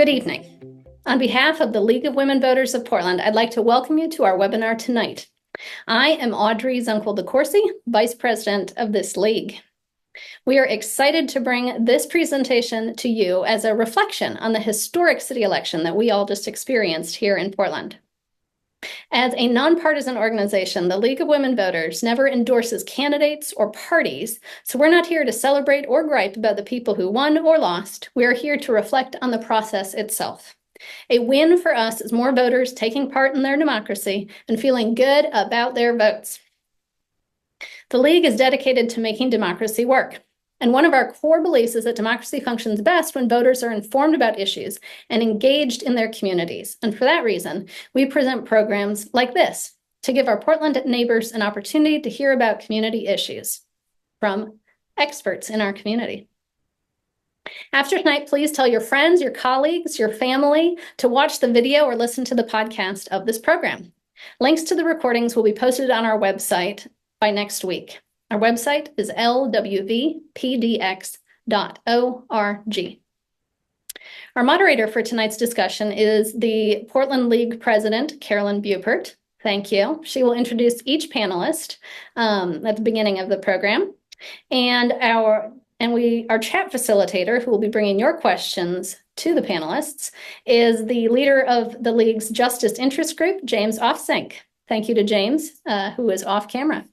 Good evening. On behalf of the League of Women Voters of Portland, I'd like to welcome you to our webinar tonight. I am Audrey Zunkel-DeCoursey, Vice President of this league. We are excited to bring this presentation to you as a reflection on the historic city election that we all just experienced here in Portland. As a nonpartisan organization, the League of Women Voters never endorses candidates or parties, so we're not here to celebrate or gripe about the people who won or lost. We are here to reflect on the process itself. A win for us is more voters taking part in their democracy and feeling good about their votes. The League is dedicated to making democracy work. And one of our core beliefs is that democracy functions best when voters are informed about issues and engaged in their communities. And for that reason, we present programs like this to give our Portland neighbors an opportunity to hear about community issues from experts in our community. After tonight, please tell your friends, your colleagues, your family to watch the video or listen to the podcast of this program. Links to the recordings will be posted on our website by next week. Our website is lwvpdx.org. Our moderator for tonight's discussion is the Portland League President, Carolyn Bupert. Thank you. She will introduce each panelist at the beginning of the program. And our chat facilitator, who will be bringing your questions to the panelists, is the leader of the League's Justice Interest Group, James Offsink. Thank you to James, who is off camera.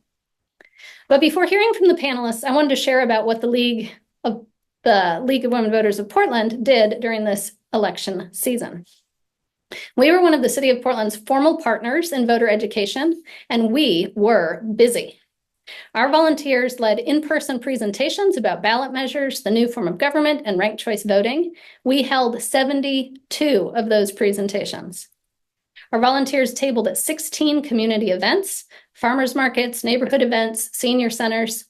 But before hearing from the panelists, I wanted to share about what the League of Women Voters of Portland did during this election season. We were one of the City of Portland's formal partners in voter education, and we were busy. Our volunteers led in-person presentations about ballot measures, the new form of government, and ranked choice voting. We held 72 of those presentations. Our volunteers tabled at 16 community events, farmers markets, neighborhood events, senior centers.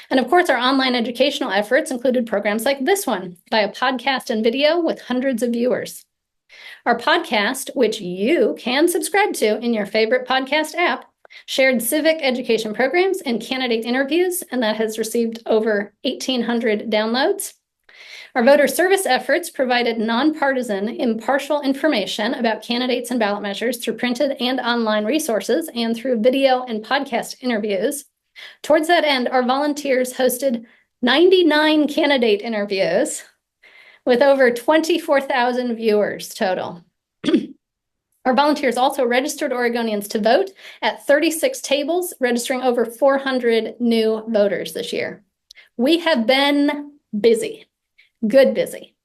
And of course, our online educational efforts included programs like this one, via podcast and video with hundreds of viewers. Our podcast, which you can subscribe to in your favorite podcast app, shared civic education programs and candidate interviews, and that has received over 1,800 downloads. Our voter service efforts provided nonpartisan, impartial information about candidates and ballot measures through printed and online resources and through video and podcast interviews. Towards that end, our volunteers hosted 99 candidate interviews with over 24,000 viewers total. Our volunteers also registered Oregonians to vote at 36 tables, registering over 400 new voters this year. We have been busy. Good busy.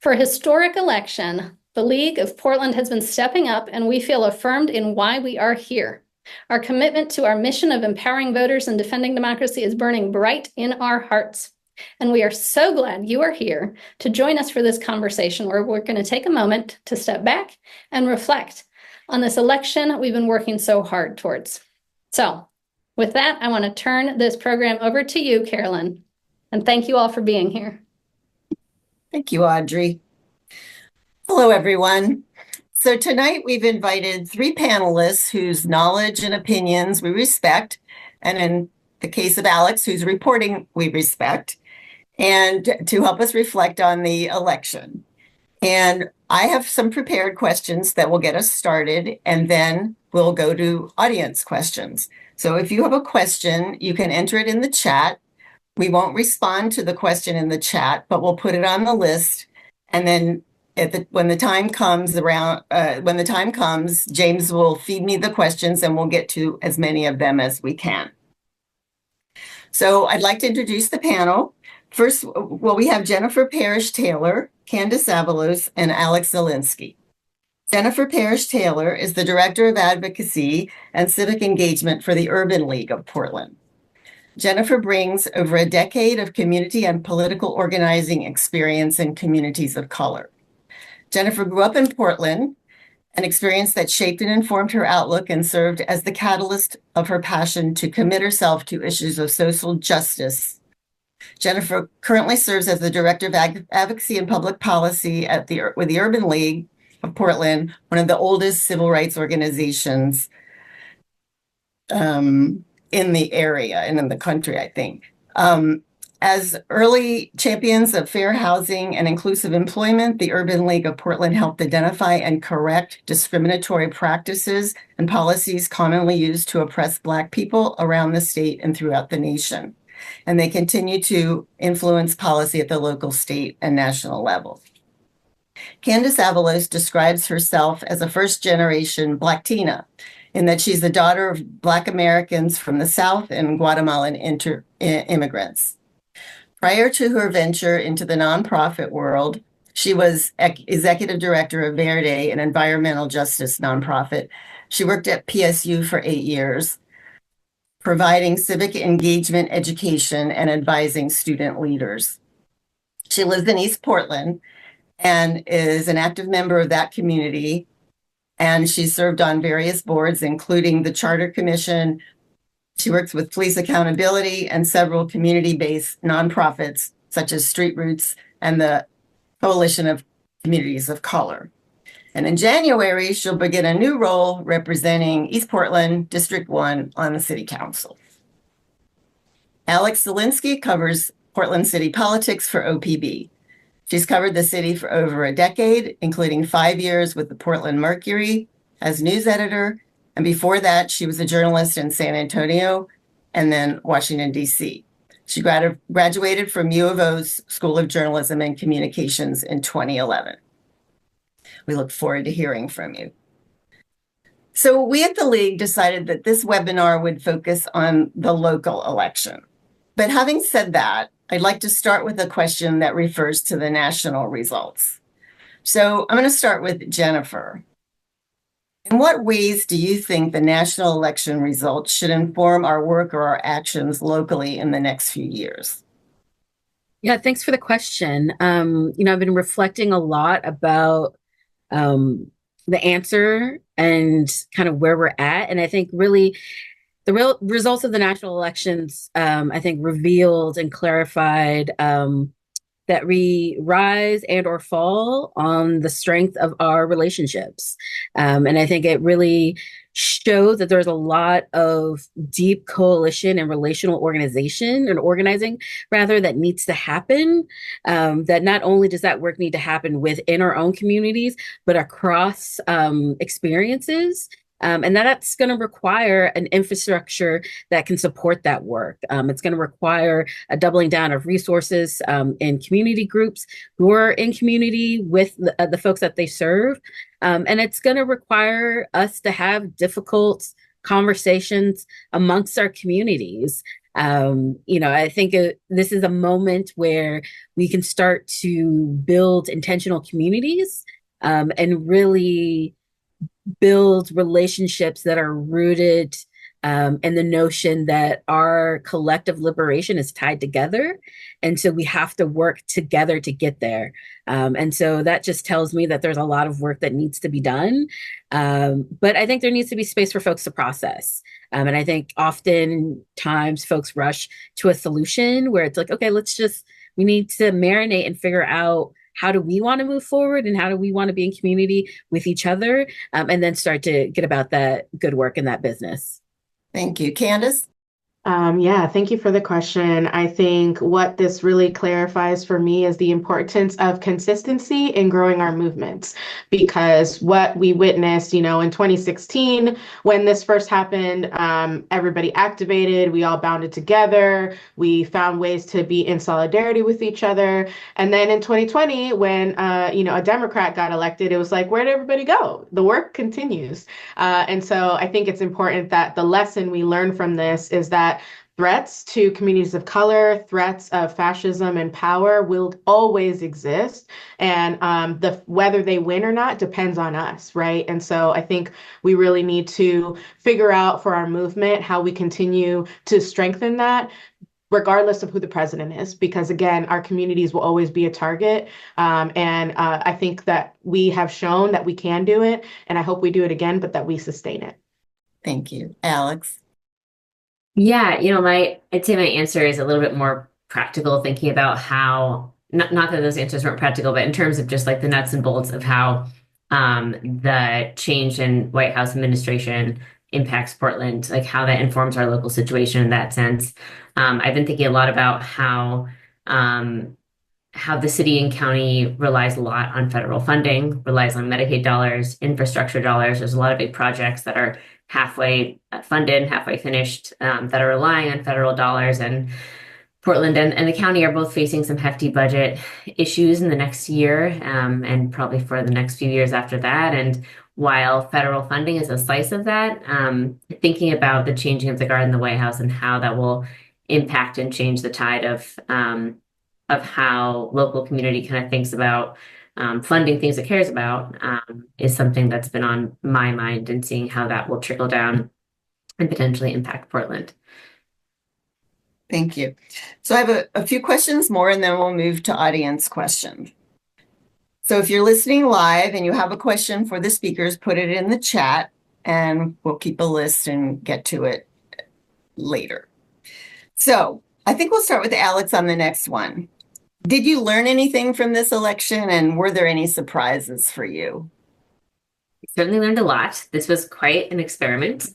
For a historic election, the League of Portland has been stepping up, and we feel affirmed in why we are here. Our commitment to our mission of empowering voters and defending democracy is burning bright in our hearts. And we are so glad you are here to join us for this conversation, where we're going to take a moment to step back and reflect on this election we've been working so hard towards. So with that, I want to turn this program over to you, Carolyn, and thank you all for being here. Thank you, Audrey. Hello, everyone. So tonight we've invited three panelists whose knowledge and opinions we respect, and in the case of Alex, whose reporting we respect, and to help us reflect on the election. And I have some prepared questions that will get us started, and then we'll go to audience questions. So if you have a question, you can enter it in the chat. We won't respond to the question in the chat, but we'll put it on the list. And then when the time comes, James will feed me the questions, and we'll get to as many of them as we can. So I'd like to introduce the panel. First, we have Jennifer Parrish-Taylor, Candace Avalos, and Alex Zielinski. Jennifer Parrish-Taylor is the Director of Advocacy and Civic Engagement for the Urban League of Portland. Jennifer brings over a decade of community and political organizing experience in communities of color. Jennifer grew up in Portland, an experience that shaped and informed her outlook and served as the catalyst of her passion to commit herself to issues of social justice. Jennifer currently serves as the Director of Advocacy and Public Policy with the Urban League of Portland, one of the oldest civil rights organizations in the area and in the country, I think. As early champions of fair housing and inclusive employment, the Urban League of Portland helped identify and correct discriminatory practices and policies commonly used to oppress Black people around the state and throughout the nation. And they continue to influence policy at the local, state, and national level. Candace Avalos describes herself as a first-generation Blacktina, in that she's the daughter of Black Americans from the South and Guatemalan immigrants. Prior to her venture into the nonprofit world, she was executive director of Verde, an environmental justice nonprofit. She worked at PSU for 8 years, providing civic engagement education and advising student leaders. She lives in East Portland and is an active member of that community. And she served on various boards, including the Charter Commission. She works with police accountability and several community-based nonprofits, such as Street Roots and the Coalition of Communities of Color. And in January, she'll begin a new role representing East Portland, District 1 on the City Council. Alex Zielinski covers Portland city politics for OPB. She's covered the city for over a decade, including 5 years with the Portland Mercury as news editor. And before that, she was a journalist in San Antonio and then Washington, D.C. She graduated from U of O's School of Journalism and Communications in 2011. We look forward to hearing from you. So we at the League decided that this webinar would focus on the local election. But having said that, I'd like to start with a question that refers to the national results. So I'm going to start with Jennifer. In what ways do you think the national election results should inform our work or our actions locally in the next few years? Yeah, thanks for the question. I've been reflecting a lot about the answer and kind of where we're at. And I think really the real results of the national elections, I think, revealed and clarified that we rise and or fall on the strength of our relationships. And I think it really showed that there's a lot of deep coalition and relational organization and organizing rather that needs to happen. That not only does that work need to happen within our own communities, but across experiences. And that's going to require an infrastructure that can support that work. It's going to require a doubling down of resources in community groups who are in community with the folks that they serve. And it's going to require us to have difficult conversations amongst our communities. I think this is a moment where we can start to build intentional communities and really build relationships that are rooted in the notion that our collective liberation is tied together. And so we have to work together to get there. And so that just tells me that there's a lot of work that needs to be done. But I think there needs to be space for folks to process. And I think oftentimes folks rush to a solution where it's like, okay, we need to marinate and figure out how do we want to move forward and how do we want to be in community with each other, and then start to get about that good work in that business. Thank you. Candace? Thank you for the question. I think what this really clarifies for me is the importance of consistency in growing our movements, because what we witnessed, in 2016, when this first happened, everybody activated, we all bounded together, we found ways to be in solidarity with each other. And then in 2020, when, a Democrat got elected, it was like, where did everybody go? The work continues. And so I think it's important that the lesson we learn from this is that threats to communities of color, threats of fascism and power will always exist. And whether they win or not depends on us, right? And so I think we really need to figure out for our movement how we continue to strengthen that, regardless of who the president is, because again, our communities will always be a target. And I think that we have shown that we can do it, and I hope we do it again, but that we sustain it. Thank you. Alex? Yeah, I'd say my answer is a little bit more practical, thinking about how, not that those answers weren't practical, but in terms of just like the nuts and bolts of how the change in White House administration impacts Portland, like how that informs our local situation in that sense. I've been thinking a lot about how the city and county relies a lot on federal funding, relies on Medicaid dollars, infrastructure dollars. There's a lot of big projects that are halfway funded, halfway finished, that are relying on federal dollars. And Portland and the county are both facing some hefty budget issues in the next year, and probably for the next few years after that. And while federal funding is a slice of that, thinking about the changing of the guard in the White House and how that will impact and change the tide of how local community kind of thinks about funding things it cares about, is something that's been on my mind, and seeing how that will trickle down and potentially impact Portland. Thank you. So I have a few questions more, and then we'll move to audience questions. So if you're listening live and you have a question for the speakers, put it in the chat, and we'll keep a list and get to it later. So I think we'll start with Alex on the next one. Did you learn anything from this election, and were there any surprises for you? Certainly learned a lot. This was quite an experiment,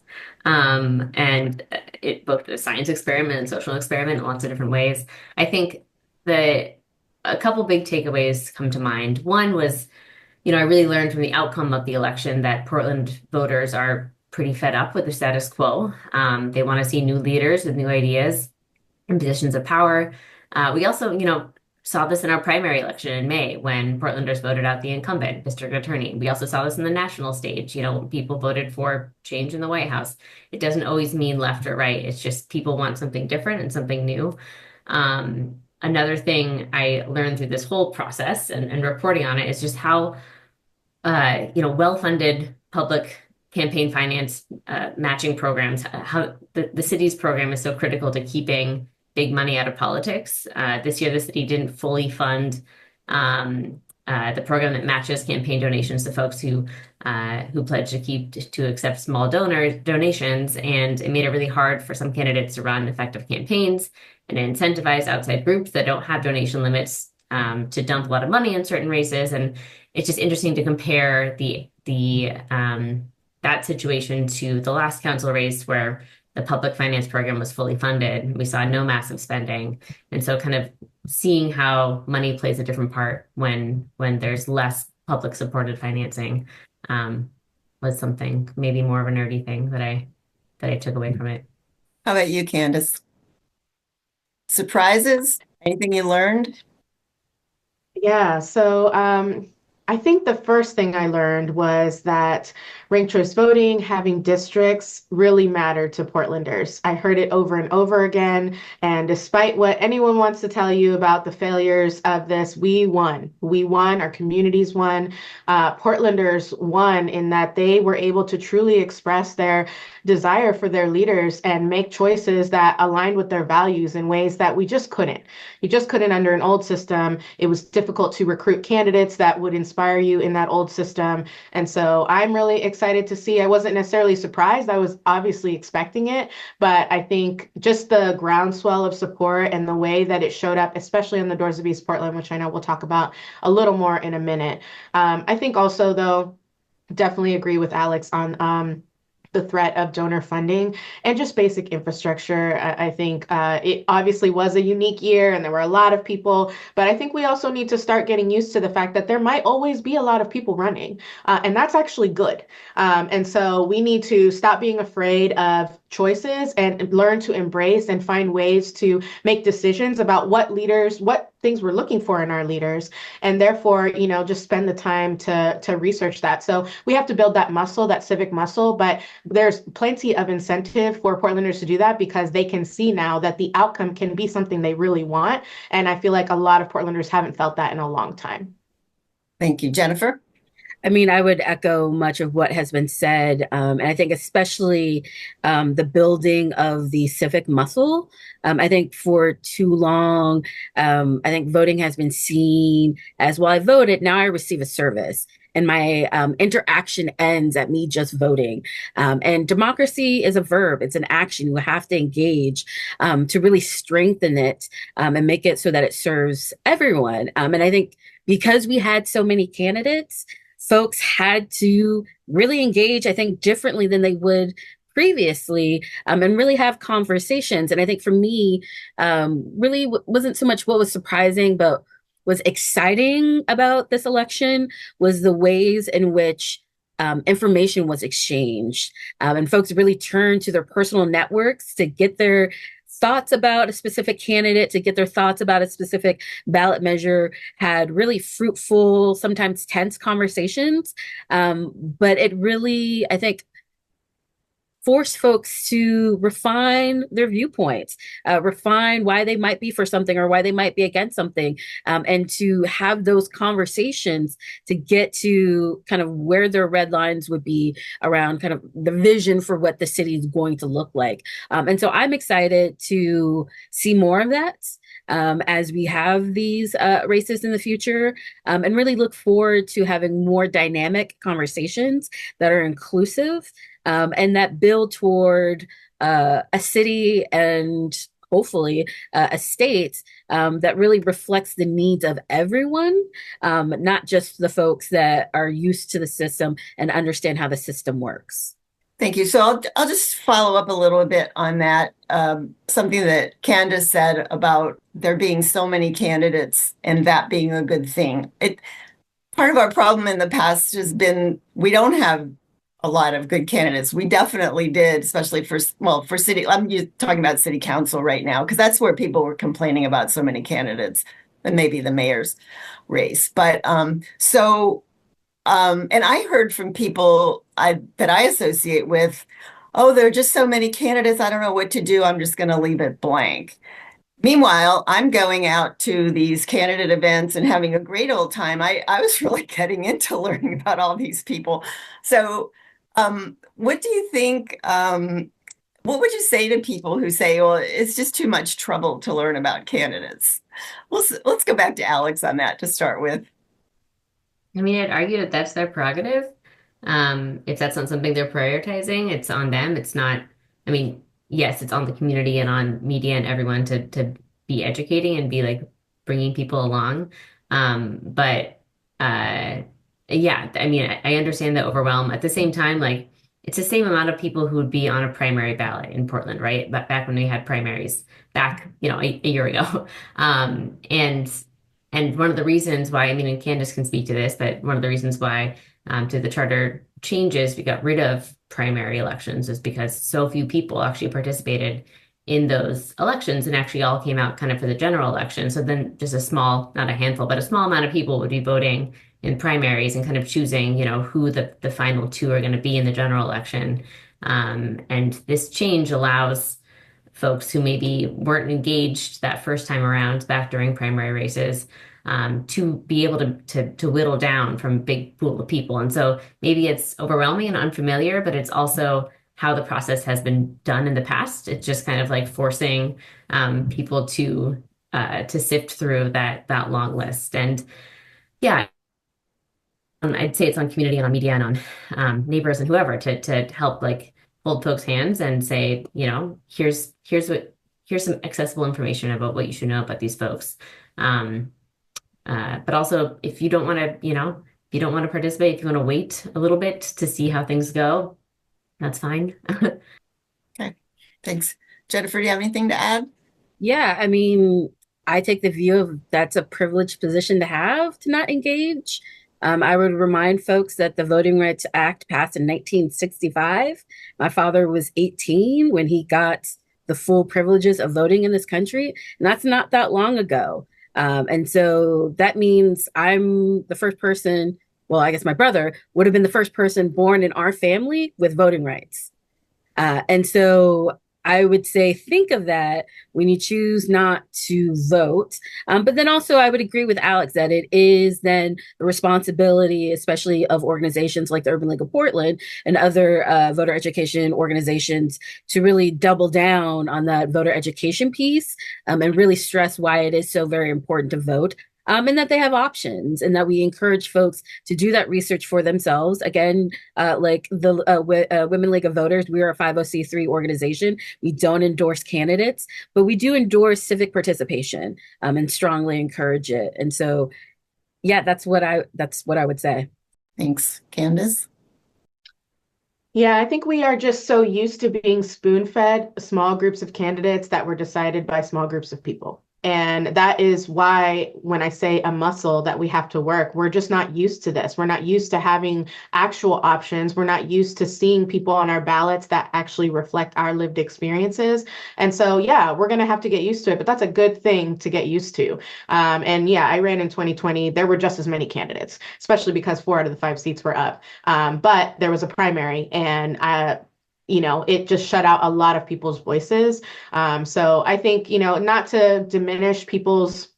and it both a science experiment and social experiment in lots of different ways. I think a couple big takeaways come to mind. One was, I really learned from the outcome of the election that Portland voters are pretty fed up with the status quo. They want to see new leaders with new ideas in positions of power. We also, saw this in our primary election in May when Portlanders voted out the incumbent district attorney. We also saw this in the national stage. People voted for change in the White House. It doesn't always mean left or right. It's just people want something different and something new. Another thing I learned through this whole process and reporting on it is just how, well-funded public campaign finance matching programs, how the city's program is so critical to keeping big money out of politics. This year, the city didn't fully fund the program that matches campaign donations to folks who pledge to accept small donations, and it made it really hard for some candidates to run effective campaigns and incentivize outside groups that don't have donation limits to dump a lot of money in certain races. And it's just interesting to compare that situation to the last council race where the public finance program was fully funded. We saw no massive spending. And so kind of seeing how money plays a different part when there's less public supported financing was something, maybe more of a nerdy thing that I took away from it. How about you, Candace? Surprises? Anything you learned? Yeah, so I think the first thing I learned was that ranked choice voting, having districts really mattered to Portlanders. I heard it over and over again. And despite what anyone wants to tell you about the failures of this, we won. We won. Our communities won. Portlanders won in that they were able to truly express their desire for their leaders and make choices that aligned with their values in ways that we just couldn't. You just couldn't under an old system. It was difficult to recruit candidates that would inspire you in that old system. And so I'm really excited to see. I wasn't necessarily surprised. I was obviously expecting it, but I think just the groundswell of support and the way that it showed up, especially on the doors of East Portland, which I know we'll talk about a little more in a minute. I think also, though, definitely agree with Alex on the threat of donor funding and just basic infrastructure. I think it obviously was a unique year and there were a lot of people, but I think we also need to start getting used to the fact that there might always be a lot of people running, and that's actually good. And so we need to stop being afraid of choices and learn to embrace and find ways to make decisions about what things we're looking for in our leaders, and therefore, just spend the time to research that. So we have to build that muscle, that civic muscle, but there's plenty of incentive for Portlanders to do that because they can see now that the outcome can be something they really want. And I feel like a lot of Portlanders haven't felt that in a long time. Thank you, Jennifer. I mean, I would echo much of what has been said. And I think especially the building of the civic muscle. I think for too long, I think voting has been seen as, well, I voted, now I receive a service. And my interaction ends at me just voting. And democracy is a verb. It's an action. You have to engage to really strengthen it and make it so that it serves everyone. And I think because we had so many candidates, folks had to really engage, I think, differently than they would previously, and really have conversations. And I think for me, really wasn't so much what was surprising, but was exciting about this election was the ways in which information was exchanged. And folks really turned to their personal networks to get their thoughts about a specific candidate, to get their thoughts about a specific ballot measure, had really fruitful, sometimes tense conversations. But it really, I think, force folks to refine their viewpoints, refine why they might be for something or why they might be against something, and to have those conversations to get to kind of where their red lines would be around kind of the vision for what the city is going to look like. And so I'm excited to see more of that. As we have these races in the future, and really look forward to having more dynamic conversations that are inclusive, and that build toward a city and hopefully a state that really reflects the needs of everyone, not just the folks that are used to the system and understand how the system works. Thank you. So I'll just follow up a little bit on that. Something that Candace said about there being so many candidates and that being a good thing. Part of our problem in the past has been we don't have a lot of good candidates. We definitely did, especially for city. I'm talking about city council right now because that's where people were complaining about so many candidates, and maybe the mayor's race. But and I heard from people that I associate with, oh, there are just so many candidates. I don't know what to do. I'm just going to leave it blank. Meanwhile, I'm going out to these candidate events and having a great old time. I was really getting into learning about all these people. So what do you think? What would you say to people who say, well, it's just too much trouble to learn about candidates? Let's go back to Alex on that to start with. I mean, I'd argue that that's their prerogative. If that's not something they're prioritizing, it's on them. It's not, I mean, yes, it's on the community and on media and everyone to be educating and be like bringing people along. But yeah, I mean, I understand the overwhelm. At the same time, like it's the same amount of people who would be on a primary ballot in Portland, right? But back when we had primaries, back, a year ago. And one of the reasons why, I mean, and Candace can speak to this, but one of the reasons why to the charter changes, we got rid of primary elections is because so few people actually participated in those elections and actually all came out kind of for the general election. So then just a small, not a handful, but a small amount of people would be voting in primaries and kind of choosing, who the final two are going to be in the general election. And this change allows folks who maybe weren't engaged that first time around back during primary races to be able to whittle down from a big pool of people. And so maybe it's overwhelming and unfamiliar, but it's also how the process has been done in the past. It's just kind of like forcing people to sift through that long list. And yeah, I'd say it's on community and on media and on neighbors and whoever to help like hold folks' hands and say, here's some accessible information about what you should know about these folks. But also, if you don't want to, if you don't want to participate, if you want to wait a little bit to see how things go, that's fine. Okay, thanks. Jennifer, do you have anything to add? Yeah, I mean, I take the view of that's a privileged position to have to not engage. I would remind folks that the Voting Rights Act passed in 1965. My father was 18 when he got the full privileges of voting in this country, and that's not that long ago. And so that means I'm the first person, well, I guess my brother would have been the first person born in our family with voting rights. And so I would say, think of that when you choose not to vote. But then also I would agree with Alex that it is then the responsibility, especially of organizations like the Urban League of Portland and other voter education organizations to really double down on that voter education piece, and really stress why it is so very important to vote. And that they have options, and that we encourage folks to do that research for themselves. Again, like the Women League of Voters, we are a 50c3 organization. We don't endorse candidates, but we do endorse civic participation, and strongly encourage it. And so, yeah, that's what I would say. Thanks, Candace. Yeah, I think we are just so used to being spoon-fed small groups of candidates that were decided by small groups of people. And that is why when I say a muscle that we have to work, we're just not used to this. We're not used to having actual options. We're not used to seeing people on our ballots that actually reflect our lived experiences. And so, yeah, we're going to have to get used to it, but that's a good thing to get used to. And yeah, I ran in 2020. There were just as many candidates, especially because 4 out of the 5 seats were up. But there was a primary, and it just shut out a lot of people's voices. So I think, not to diminish people's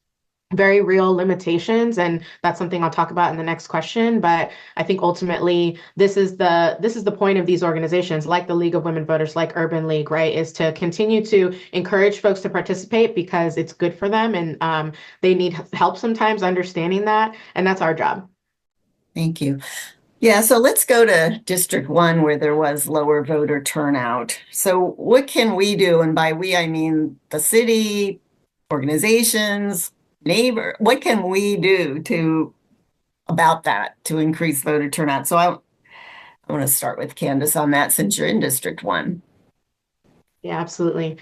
very real limitations, and that's something I'll talk about in the next question. But I think ultimately this is the point of these organizations, like the League of Women Voters, like Urban League, right? Is to continue to encourage folks to participate because it's good for them, and they need help sometimes understanding that, and that's our job. Thank you. Yeah, so let's go to District 1 where there was lower voter turnout. So what can we do? And by we, I mean the city, organizations, neighbor. What can we do about that to increase voter turnout? So I want to start with Candace on that since you're in District 1. Yeah, absolutely.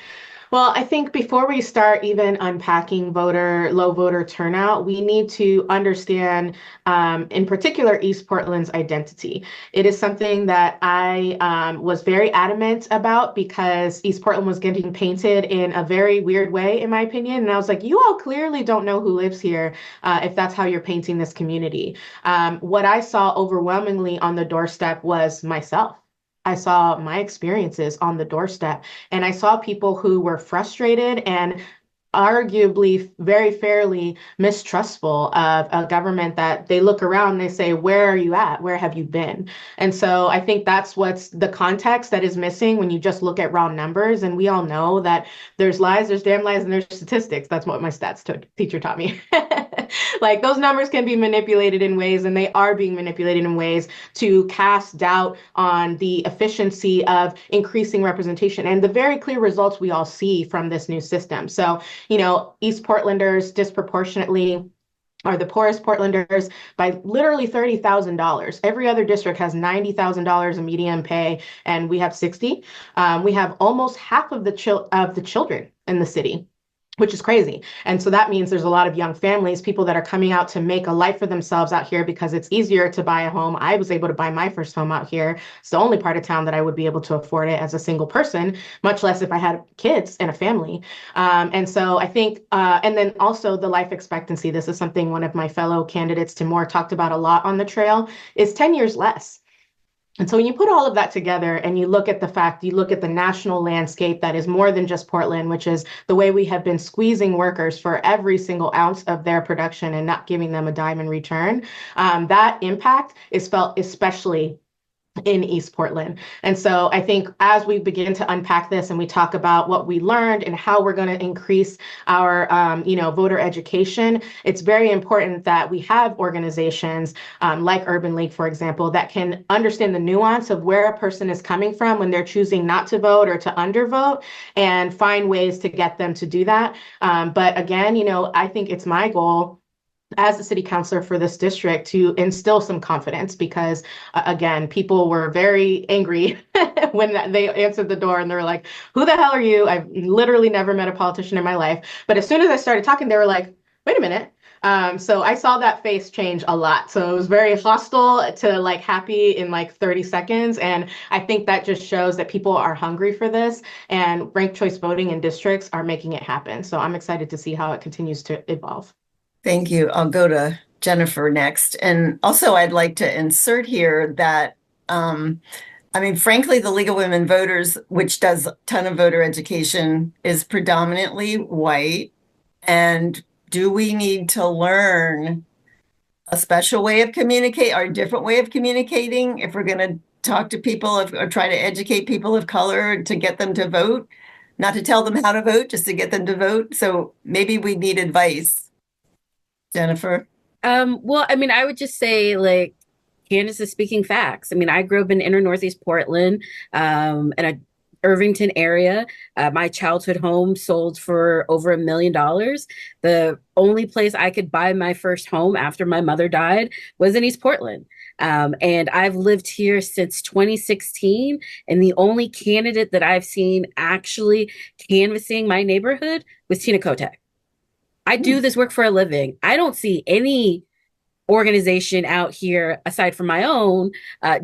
Well, I think before we start even unpacking low voter turnout, we need to understand, in particular, East Portland's identity. It is something that I was very adamant about because East Portland was getting painted in a very weird way, in my opinion. And I was like, you all clearly don't know who lives here if that's how you're painting this community. What I saw overwhelmingly on the doorstep was myself. I saw my experiences on the doorstep, and I saw people who were frustrated and arguably very fairly mistrustful of a government that they look around and they say, where are you at? Where have you been? And so I think that's what's the context that is missing when you just look at raw numbers. And we all know that there's lies, there's damn lies, and there's statistics. That's what my teacher taught me. Like those numbers can be manipulated in ways, and they are being manipulated in ways to cast doubt on the efficiency of increasing representation and the very clear results we all see from this new system. So, East Portlanders disproportionately are the poorest Portlanders by literally $30,000. Every other district has $90,000 in median pay, and we have 60. We have almost half of the children in the city, which is crazy. And so that means there's a lot of young families, people that are coming out to make a life for themselves out here because it's easier to buy a home. I was able to buy my first home out here. It's the only part of town that I would be able to afford it as a single person, much less if I had kids and a family. And so I think, and then also the life expectancy. This is something one of my fellow candidates, Timur, talked about a lot on the trail, is 10 years less. And so when you put all of that together and you look at the national landscape that is more than just Portland, which is the way we have been squeezing workers for every single ounce of their production and not giving them a dime in return, that impact is felt especially in East Portland. And so I think as we begin to unpack this and we talk about what we learned and how we're going to increase our, voter education, it's very important that we have organizations like Urban League, for example, that can understand the nuance of where a person is coming from when they're choosing not to vote or to undervote and find ways to get them to do that. But again, I think it's my goal as the city councilor for this district to instill some confidence because again, people were very angry when they answered the door and they were like, who the hell are you? I've literally never met a politician in my life. But as soon as I started talking, they were like, wait a minute. So I saw that face change a lot. So it was very hostile to like happy in like 30 seconds. And I think that just shows that people are hungry for this, and ranked choice voting in districts are making it happen. So I'm excited to see how it continues to evolve. Thank you. I'll go to Jennifer next. And also, I'd like to insert here that, frankly, the League of Women Voters, which does a ton of voter education, is predominantly white. And do we need to learn a special way of communicate or a different way of communicating if we're going to talk to people or try to educate people of color to get them to vote? Not to tell them how to vote, just to get them to vote. So maybe we need advice. Jennifer? Well, I would just say like Candace is speaking facts. I grew up in inner Northeast Portland, and I Irvington area. My childhood home sold for over $1 million. The only place I could buy my first home after my mother died was in East Portland. And I've lived here since 2016. And the only candidate that I've seen actually canvassing my neighborhood was Tina Kotek. I do this work for a living. I don't see any organization out here aside from my own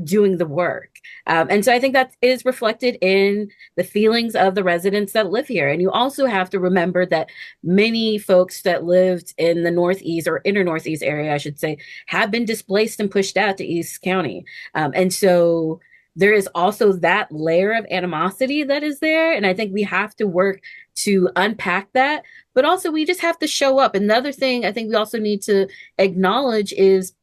doing the work. And so I think that is reflected in the feelings of the residents that live here. And you also have to remember that many folks that lived in the Northeast or inner Northeast area, I should say, have been displaced and pushed out to East County. And so there is also that layer of animosity that is there. And I think we have to work to unpack that. But also, we just have to show up. Another thing I think we also need to acknowledge is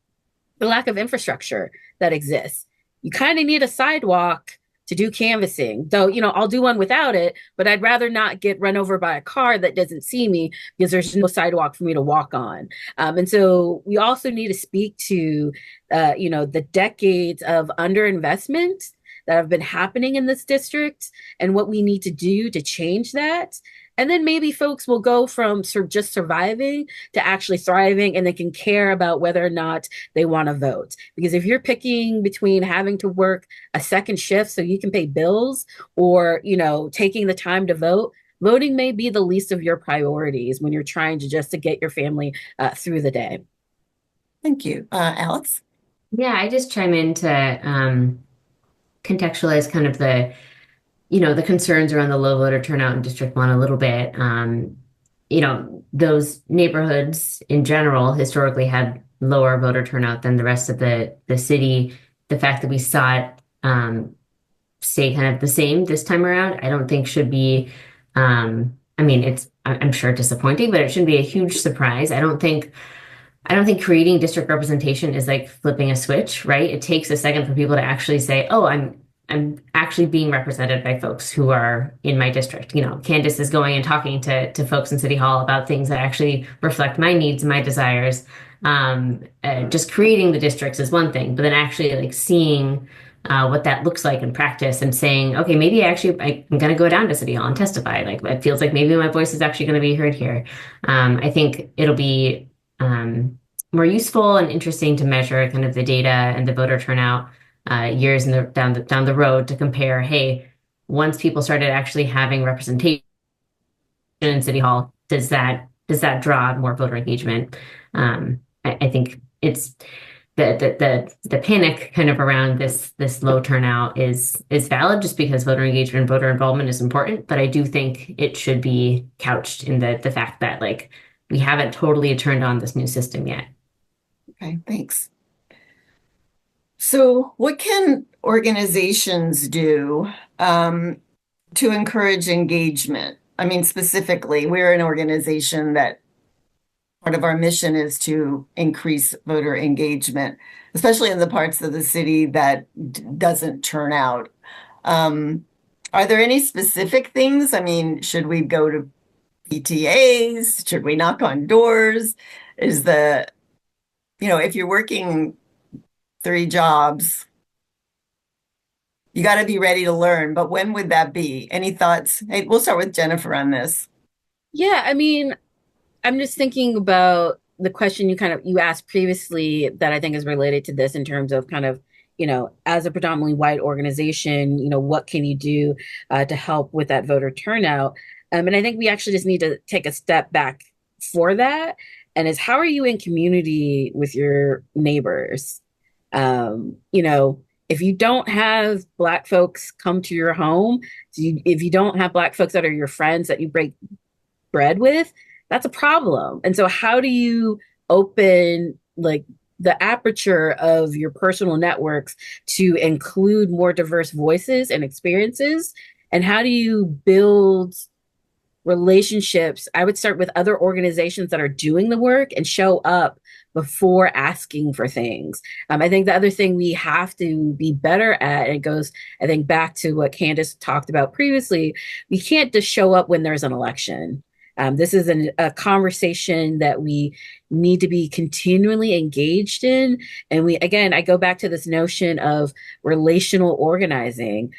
the lack of infrastructure that exists. You kind of need a sidewalk to do canvassing, though, I'll do one without it, but I'd rather not get run over by a car that doesn't see me because there's no sidewalk for me to walk on. And so we also need to speak to, the decades of underinvestment that have been happening in this district and what we need to do to change that. And then maybe folks will go from just surviving to actually thriving, and they can care about whether or not they want to vote. Because if you're picking between having to work a second shift so you can pay bills or, taking the time to vote, voting may be the least of your priorities when you're trying to get your family through the day. Thank you. Alex? Yeah, I just chime in to contextualize kind of the concerns around the low voter turnout in District 1 a little bit. Those neighborhoods in general historically had lower voter turnout than the rest of the city. The fact that we saw it stay kind of the same this time around, I don't think should be, I'm sure disappointing, but it shouldn't be a huge surprise. I don't think creating district representation is like flipping a switch, right? It takes a second for people to actually say, oh, I'm actually being represented by folks who are in my district. Candace is going and talking to folks in City Hall about things that actually reflect my needs and my desires. Just creating the districts is one thing, but then actually like seeing what that looks like in practice and saying, okay, maybe I'm going to go down to City Hall and testify. Like it feels like maybe my voice is actually going to be heard here. I think it'll be more useful and interesting to measure kind of the data and the voter turnout years down the road to compare, hey, once people started actually having representation in City Hall, does that draw more voter engagement? I think it's the panic kind of around this low turnout is valid just because voter engagement and voter involvement is important, but I do think it should be couched in the fact that like we haven't totally turned on this new system yet. Okay, thanks. So what can organizations do to encourage engagement? I mean, specifically, we're an organization that part of our mission is to increase voter engagement, especially in the parts of the city that doesn't turn out. Are there any specific things? I mean, should we go to PTAs? Should we knock on doors? If you're working 3 jobs, you got to be ready to learn. But when would that be? Any thoughts? Hey, we'll start with Jennifer on this. Yeah, I mean, I'm just thinking about the question you asked previously that I think is related to this in terms of kind of, as a predominantly white organization, what can you do to help with that voter turnout? And I think we actually just need to take a step back for that. And is how are you in community with your neighbors? If you don't have Black folks come to your home, if you don't have Black folks that are your friends that you break bread with, that's a problem. And so how do you open like the aperture of your personal networks to include more diverse voices and experiences? And how do you build relationships? I would start with other organizations that are doing the work and show up before asking for things. I think the other thing we have to be better at, and it goes, I think, back to what Candace talked about previously, we can't just show up when there's an election. This is a conversation that we need to be continually engaged in. And I go back to this notion of relational organizing.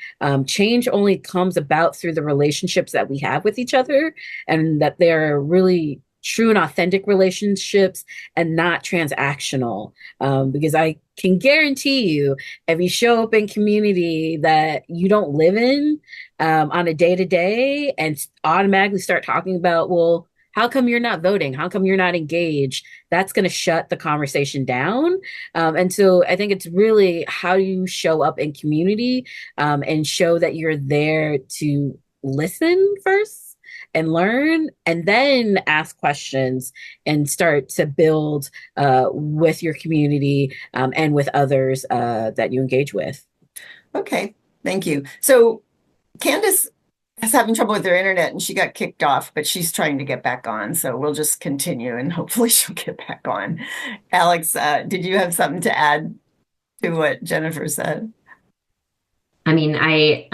Change only comes about through the relationships that we have with each other, and that they're really true and authentic relationships and not transactional. Because I can guarantee you, if you show up in community that you don't live in, on a day to day, and automatically start talking about, well, how come you're not voting? How come you're not engaged? That's going to shut the conversation down. And so I think it's really how you show up in community, and show that you're there to listen first and learn, and then ask questions and start to build with your community, and with others that you engage with. Okay, thank you. So Candace is having trouble with her internet and she got kicked off, but she's trying to get back on. So we'll just continue and hopefully she'll get back on. Alex, did you have something to add to what Jennifer said? I mean, I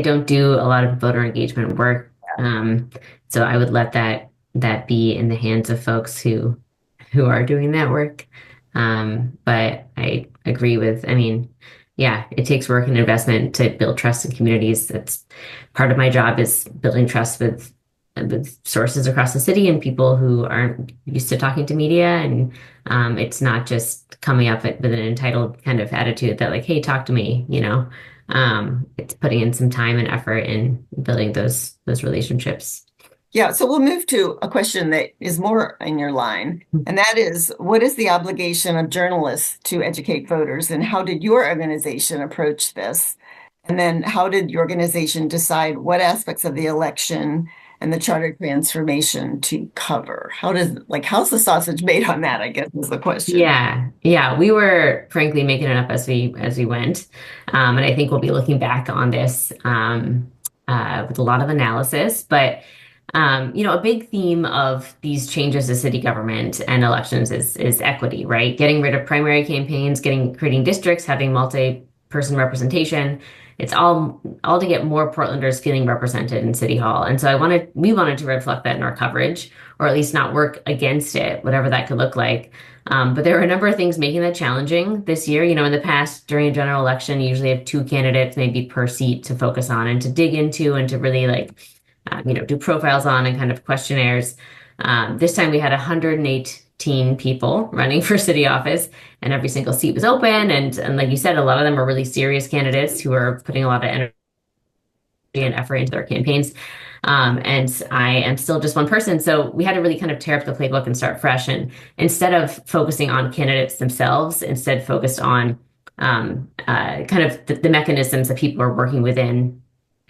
don't do a lot of voter engagement work, so I would let that be in the hands of folks who are doing that work. But I agree with, I mean, yeah, it takes work and investment to build trust in communities. That's part of my job, is building trust with sources across the city and people who aren't used to talking to media. And it's not just coming up with an entitled kind of attitude that like, hey, talk to me, you know. It's putting in some time and effort in building those relationships. Yeah, so we'll move to a question that is more in your line, and that is, what is the obligation of journalists to educate voters, and how did your organization approach this? And then how did your organization decide what aspects of the election and the charter transformation to cover? How's the sausage made on that, I guess is the question. Yeah, we were frankly making it up as we went, and I think we'll be looking back on this with a lot of analysis, but. A big theme of these changes to city government and elections is equity, right? Getting rid of primary campaigns, creating districts, having multi-person representation. It's all to get more Portlanders feeling represented in City Hall. And so we wanted to reflect that in our coverage, or at least not work against it, whatever that could look like. But there were a number of things making that challenging this year. In the past, during a general election, you usually have 2 candidates maybe per seat to focus on and to dig into and to really do profiles on and kind of questionnaires. This time we had 118 people running for city office, and every single seat was open. And like you said, a lot of them are really serious candidates who are putting a lot of energy and effort into their campaigns. And I am still just one person. So we had to really kind of tear up the playbook and start fresh. And instead of focusing on candidates themselves, instead focused on kind of the mechanisms that people are working within,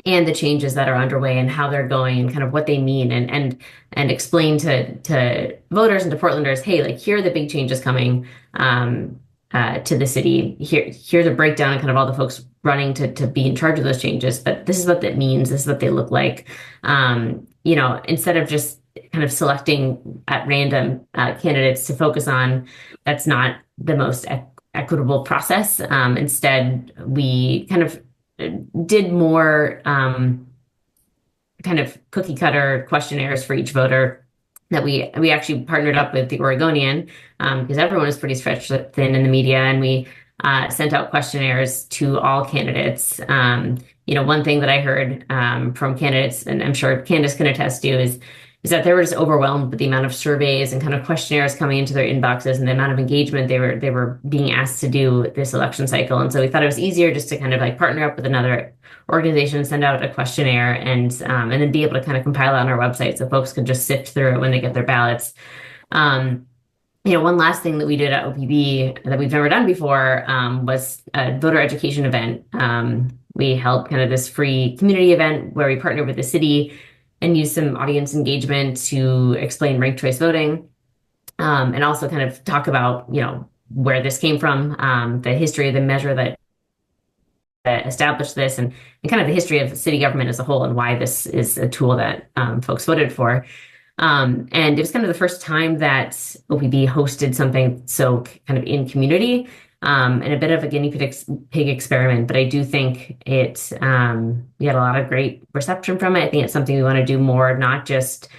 and the changes that are underway and how they're going and kind of what they mean, and explain to voters and to Portlanders, hey, like, here are the big changes coming to the city. Here's a breakdown and kind of all the folks running to be in charge of those changes. But this is what that means. This is what they look like. Instead of just kind of selecting at random candidates to focus on, that's not the most equitable process. Instead, we kind of did more kind of cookie cutter questionnaires for each voter that we actually partnered up with the Oregonian, because everyone is pretty stretched thin in the media, and we sent out questionnaires to all candidates. One thing that I heard from candidates, and I'm sure Candace can attest to, is that they were just overwhelmed with the amount of surveys and kind of questionnaires coming into their inboxes and the amount of engagement they were being asked to do this election cycle. And so we thought it was easier just to kind of like partner up with another organization, send out a questionnaire, and then be able to kind of compile it on our website so folks can just sift through it when they get their ballots. One last thing that we did at OPB that we've never done before was a voter education event. We held kind of this free community event where we partnered with the city and use some audience engagement to explain ranked choice voting, and also kind of talk about, where this came from, the history of the measure that established this, and kind of the history of city government as a whole, and why this is a tool that folks voted for. And it was kind of the first time that OPB hosted something so kind of in community. and a bit of a pig experiment, but I do think we had a lot of great reception from it. I think it's something we want to do more, not just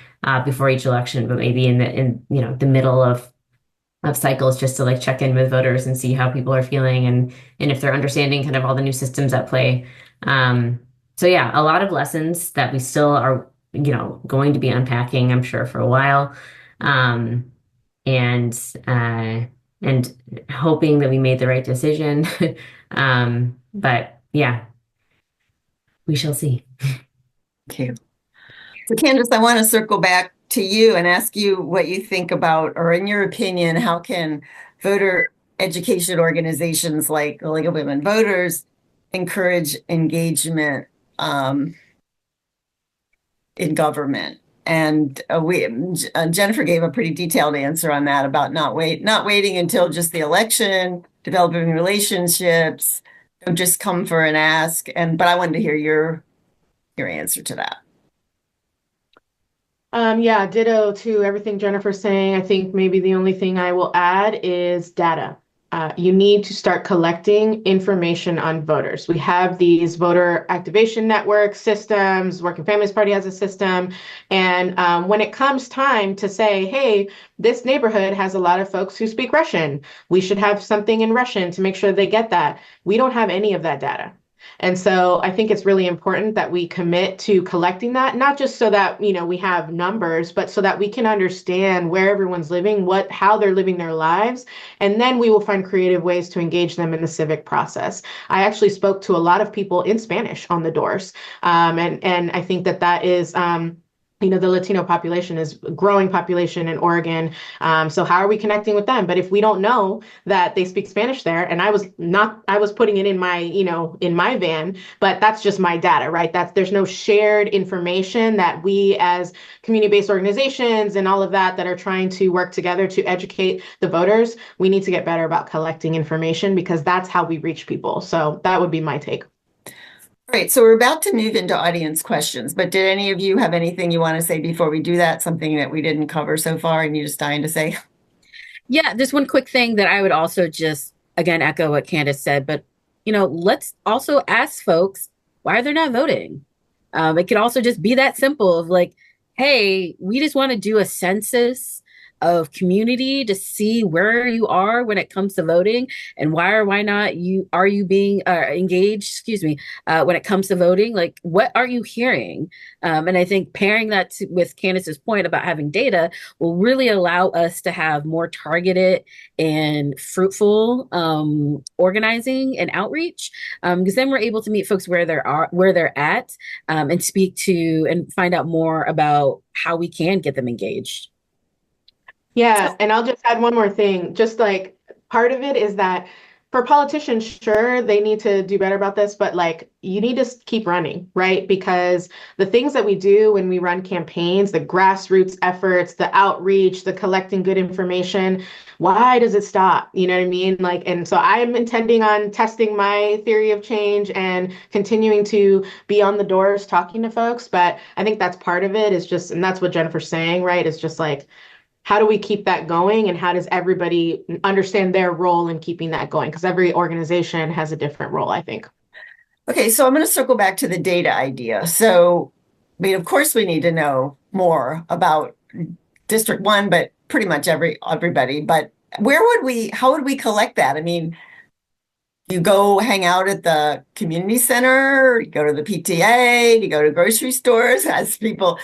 before each election, but maybe in the middle of cycles, just to like check in with voters and see how people are feeling and if they're understanding kind of all the new systems at play. So yeah, a lot of lessons that we still are, going to be unpacking, I'm sure, for a while. And hoping that we made the right decision. But yeah, we shall see. Okay. So Candace, I want to circle back to you and ask you what you think about, or in your opinion, how can voter education organizations like the League of Women Voters encourage engagement in government? And Jennifer gave a pretty detailed answer on that about not waiting until just the election, developing relationships, don't just come for an ask. But I wanted to hear your answer to that. Yeah, ditto to everything Jennifer's saying. I think maybe the only thing I will add is data. You need to start collecting information on voters. We have these voter activation network systems, Working Families Party has a system. And when it comes time to say, hey, this neighborhood has a lot of folks who speak Russian, we should have something in Russian to make sure they get that. We don't have any of that data. And so I think it's really important that we commit to collecting that, not just so that, we have numbers, but so that we can understand where everyone's living, how they're living their lives. And then we will find creative ways to engage them in the civic process. I actually spoke to a lot of people in Spanish on the doors. And I think that is, the Latino population is a growing population in Oregon. So how are we connecting with them? But if we don't know that they speak Spanish there, and I was putting it in my, in my van, but that's just my data, right? There's no shared information that we as community-based organizations and all of that are trying to work together to educate the voters. We need to get better about collecting information because that's how we reach people. So that would be my take. All right, so we're about to move into audience questions, but did any of you have anything you want to say before we do that? Something that we didn't cover so far and you're just dying to say? Yeah, just one quick thing that I would also just, again, echo what Candace said, but, let's also ask folks why they're not voting. It could also just be that simple of like, hey, we just want to do a census of community to see where you are when it comes to voting and why or why not are you being engaged, when it comes to voting, like what are you hearing? And I think pairing that with Candace's point about having data will really allow us to have more targeted and fruitful organizing and outreach, because then we're able to meet folks where they're at, and speak to and find out more about how we can get them engaged. Yeah, and I'll just add one more thing. Just like part of it is that for politicians, sure, they need to do better about this, but like you need to keep running, right? Because the things that we do when we run campaigns, the grassroots efforts, the outreach, the collecting good information, why does it stop? You know what I mean? Like, and so I'm intending on testing my theory of change and continuing to be on the doors talking to folks. But I think that's part of it is just, and that's what Jennifer's saying, right? It's just like, how do we keep that going and how does everybody understand their role in keeping that going? Because every organization has a different role, I think. Okay, so I'm going to circle back to the data idea. So, of course, we need to know more about District 1, but pretty much everybody. But how would we collect that? I mean, you go hang out at the community center, you go to the PTA, you go to grocery stores, as people,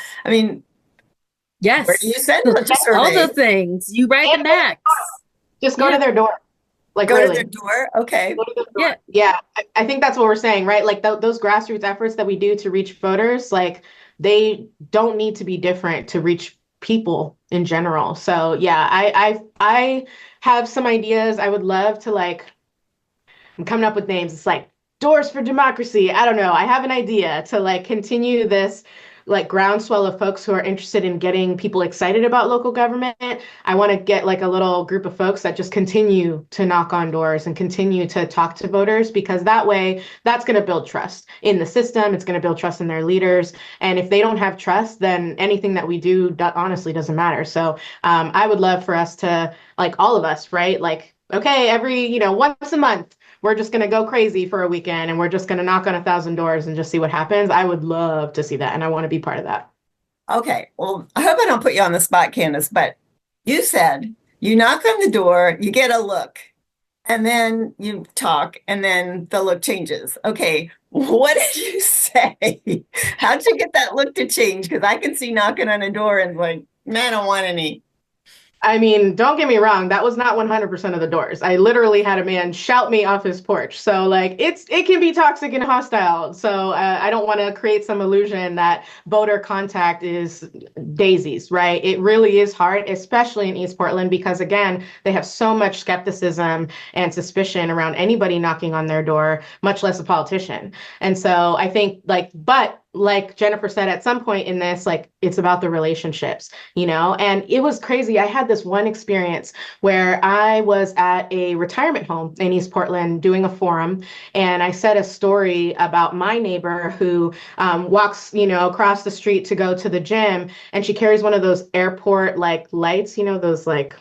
yes, where do you send such a survey? All those things. You write the max. Just go to their door. Like go really. to their door. Okay. Go to their door. Yeah. I think that's what we're saying, right? Like those grassroots efforts that we do to reach voters, like they don't need to be different to reach people in general. So yeah, I have some ideas. I would love to I'm coming up with names. It's like Doors for Democracy. I don't know. I have an idea to continue this groundswell of folks who are interested in getting people excited about local government. I want to get a little group of folks that just continue to knock on doors and continue to talk to voters, because that way that's going to build trust in the system. It's going to build trust in their leaders. And if they don't have trust, then anything that we do honestly doesn't matter. So I would love for us to, all of us, right? okay, every, once a month, we're just going to go crazy for a weekend and we're just going to knock on 1,000 doors and just see what happens. I would love to see that. And I want to be part of that. Okay, well, I hope I don't put you on the spot, Candace, but you said you knock on the door, you get a look, and then you talk, and then the look changes. Okay, what did you say? How'd you get that look to change? Because I can see knocking on a door and like, man, I don't want any. I mean, don't get me wrong, that was not 100% of the doors. I literally had a man shout me off his porch. So like it can be toxic and hostile. So I don't want to create some illusion that voter contact is daisies, right? It really is hard, especially in East Portland, because again, they have so much skepticism and suspicion around anybody knocking on their door, much less a politician. And so I think like Jennifer said, at some point in this, like it's about the relationships, and it was crazy. I had this one experience where I was at a retirement home in East Portland doing a forum, and I said a story about my neighbor who walks, across the street to go to the gym, and she carries one of those airport like lights, those like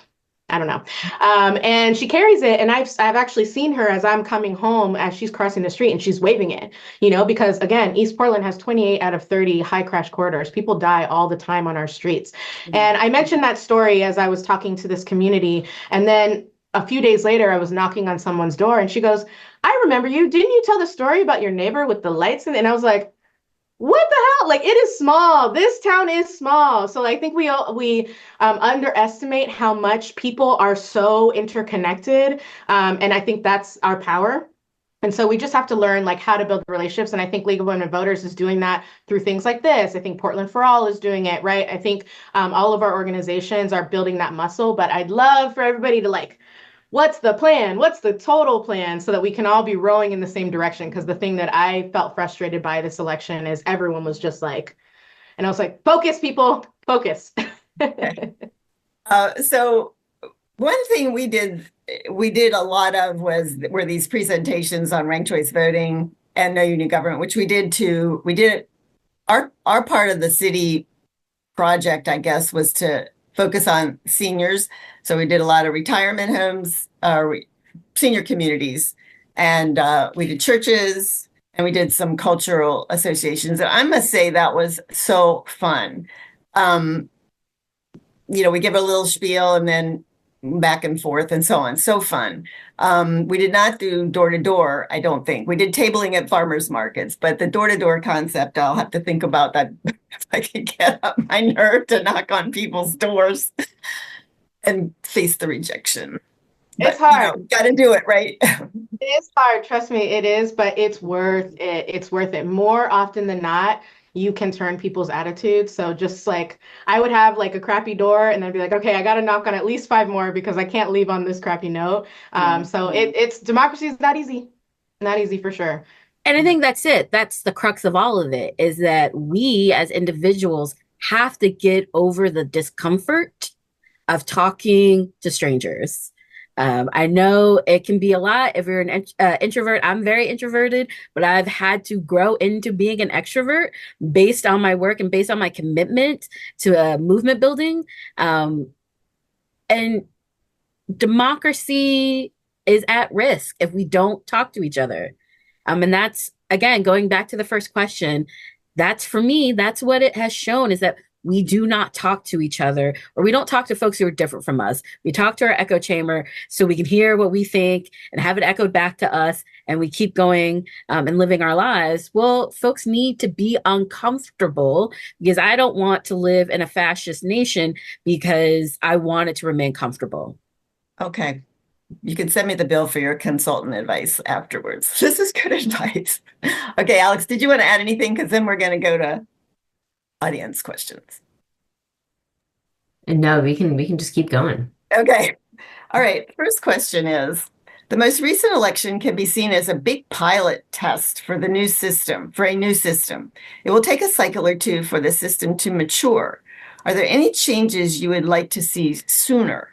I don't know. And she carries it. And I've actually seen her as I'm coming home as she's crossing the street and she's waving it, because again, East Portland has 28 out of 30 high crash corridors. People die all the time on our streets. Mm-hmm. And I mentioned that story as I was talking to this community. And then a few days later, I was knocking on someone's door and she goes, I remember you. Didn't you tell the story about your neighbor with the lights? And I was like, what the hell? Like, it is small. This town is small. So I think we underestimate how much people are so interconnected. And I think that's our power. And so we just have to learn like how to build relationships. And I think League of Women Voters is doing that through things like this. I think Portland for All is doing it, right? I think all of our organizations are building that muscle, but I'd love for everybody to like, what's the plan? What's the total plan so that we can all be rowing in the same direction? Because the thing that I felt frustrated by this election is everyone was just like, and I was like, focus, people, focus. So one thing we did a lot of were these presentations on ranked choice voting and no union government, which we did too. We did our part of the city project, I guess, was to focus on seniors. So we did a lot of retirement homes, senior communities, and we did churches, and we did some cultural associations. And I must say that was so fun. We give a little spiel and then back and forth and so on. So fun. We did not do door to door, I don't think. We did tabling at farmers markets, but the door to door concept, I'll have to think about that if I can get up my nerve to knock on people's doors and face the rejection. It's hard. Got to do it, right? It is hard. Trust me, it is, but it's worth it. It's worth it. More often than not, you can turn people's attitudes. So just like I would have like a crappy door and then be like, okay, I got to knock on at least 5 more because I can't leave on this crappy note. So it's democracy is not easy. Not easy for sure. And I think that's it. That's the crux of all of it, is that we as individuals have to get over the discomfort of talking to strangers. I know it can be a lot if you're an introvert. I'm very introverted, but I've had to grow into being an extrovert based on my work and based on my commitment to movement building. And democracy is at risk if we don't talk to each other. And that's, again, going back to the first question, that's for me, that's what it has shown, is that we do not talk to each other, or we don't talk to folks who are different from us. We talk to our echo chamber so we can hear what we think and have it echoed back to us, and we keep going and living our lives. Well, folks need to be uncomfortable, because I don't want to live in a fascist nation because I want it to remain comfortable. Okay. You can send me the bill for your consultant advice afterwards. This is good advice. Okay, Alex, did you want to add anything? Because then we're going to go to audience questions. No, we can just keep going. Okay. All right. First question is, the most recent election can be seen as a big pilot test for a new system. It will take a cycle or two for the system to mature. Are there any changes you would like to see sooner?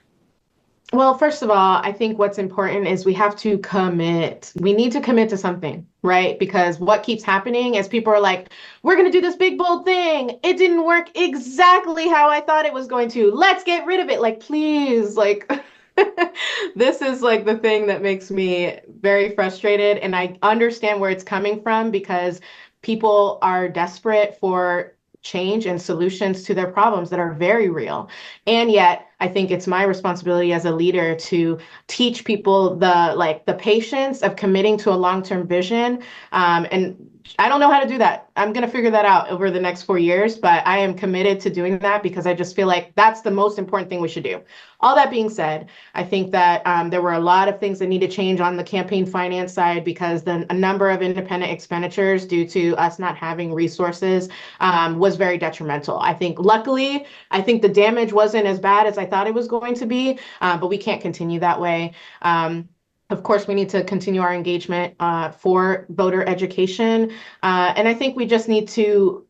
Well, first of all, I think what's important is we have to commit. We need to commit to something, right? Because what keeps happening is people are like, we're going to do this big, bold thing. It didn't work exactly how I thought it was going to. Let's get rid of it. Like, please, like, This is like the thing that makes me very frustrated, and I understand where it's coming from because people are desperate for change and solutions to their problems that are very real. And yet, I think it's my responsibility as a leader to teach people the patience of committing to a long-term vision. And I don't know how to do that. I'm going to figure that out over the next 4 years, but I am committed to doing that because I just feel like that's the most important thing we should do. All that being said, I think that there were a lot of things that need to change on the campaign finance side because a number of independent expenditures due to us not having resources was very detrimental. I think luckily, I think the damage wasn't as bad as I thought it was going to be, but we can't continue that way. Of course, we need to continue our engagement for voter education. And I think we just need to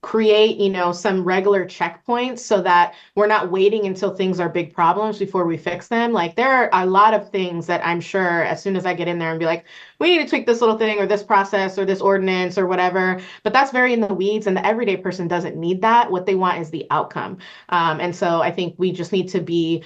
create, some regular checkpoints so that we're not waiting until things are big problems before we fix them. Like there are a lot of things that I'm sure as soon as I get in there and be like, we need to tweak this little thing or this process or this ordinance or whatever, but that's very in the weeds and the everyday person doesn't need that. What they want is the outcome. And so I think we just need to be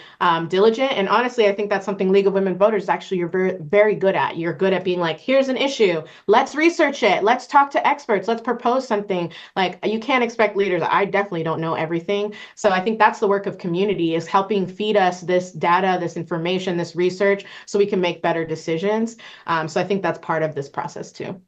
diligent. And honestly, I think that's something League of Women Voters actually you're very, very good at. You're good at being like, here's an issue. Let's research it. Let's talk to experts. Let's propose something. Like you can't expect leaders. I definitely don't know everything. So I think that's the work of community is helping feed us this data, this information, this research, so we can make better decisions. So I think that's part of this process too.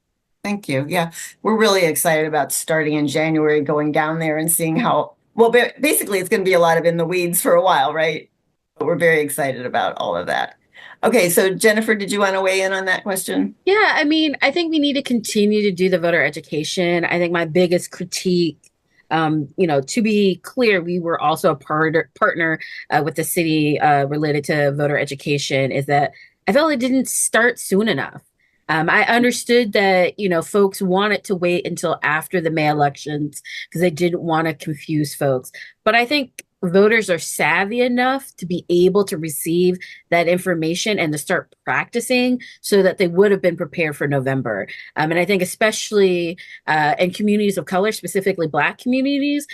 Thank you. Yeah, we're really excited about starting in January, going down there and seeing how, well, basically it's going to be a lot of in the weeds for a while, right? But we're very excited about all of that. Okay, so Jennifer, did you want to weigh in on that question? Yeah, I mean, I think we need to continue to do the voter education. I think my biggest critique, to be clear, we were also a partner with the city related to voter education, is that I felt it didn't start soon enough. I understood that, folks wanted to wait until after the May elections because they didn't want to confuse folks. But I think voters are savvy enough to be able to receive that information and to start practicing so that they would have been prepared for November. And I think especially in communities of color, specifically Black communities,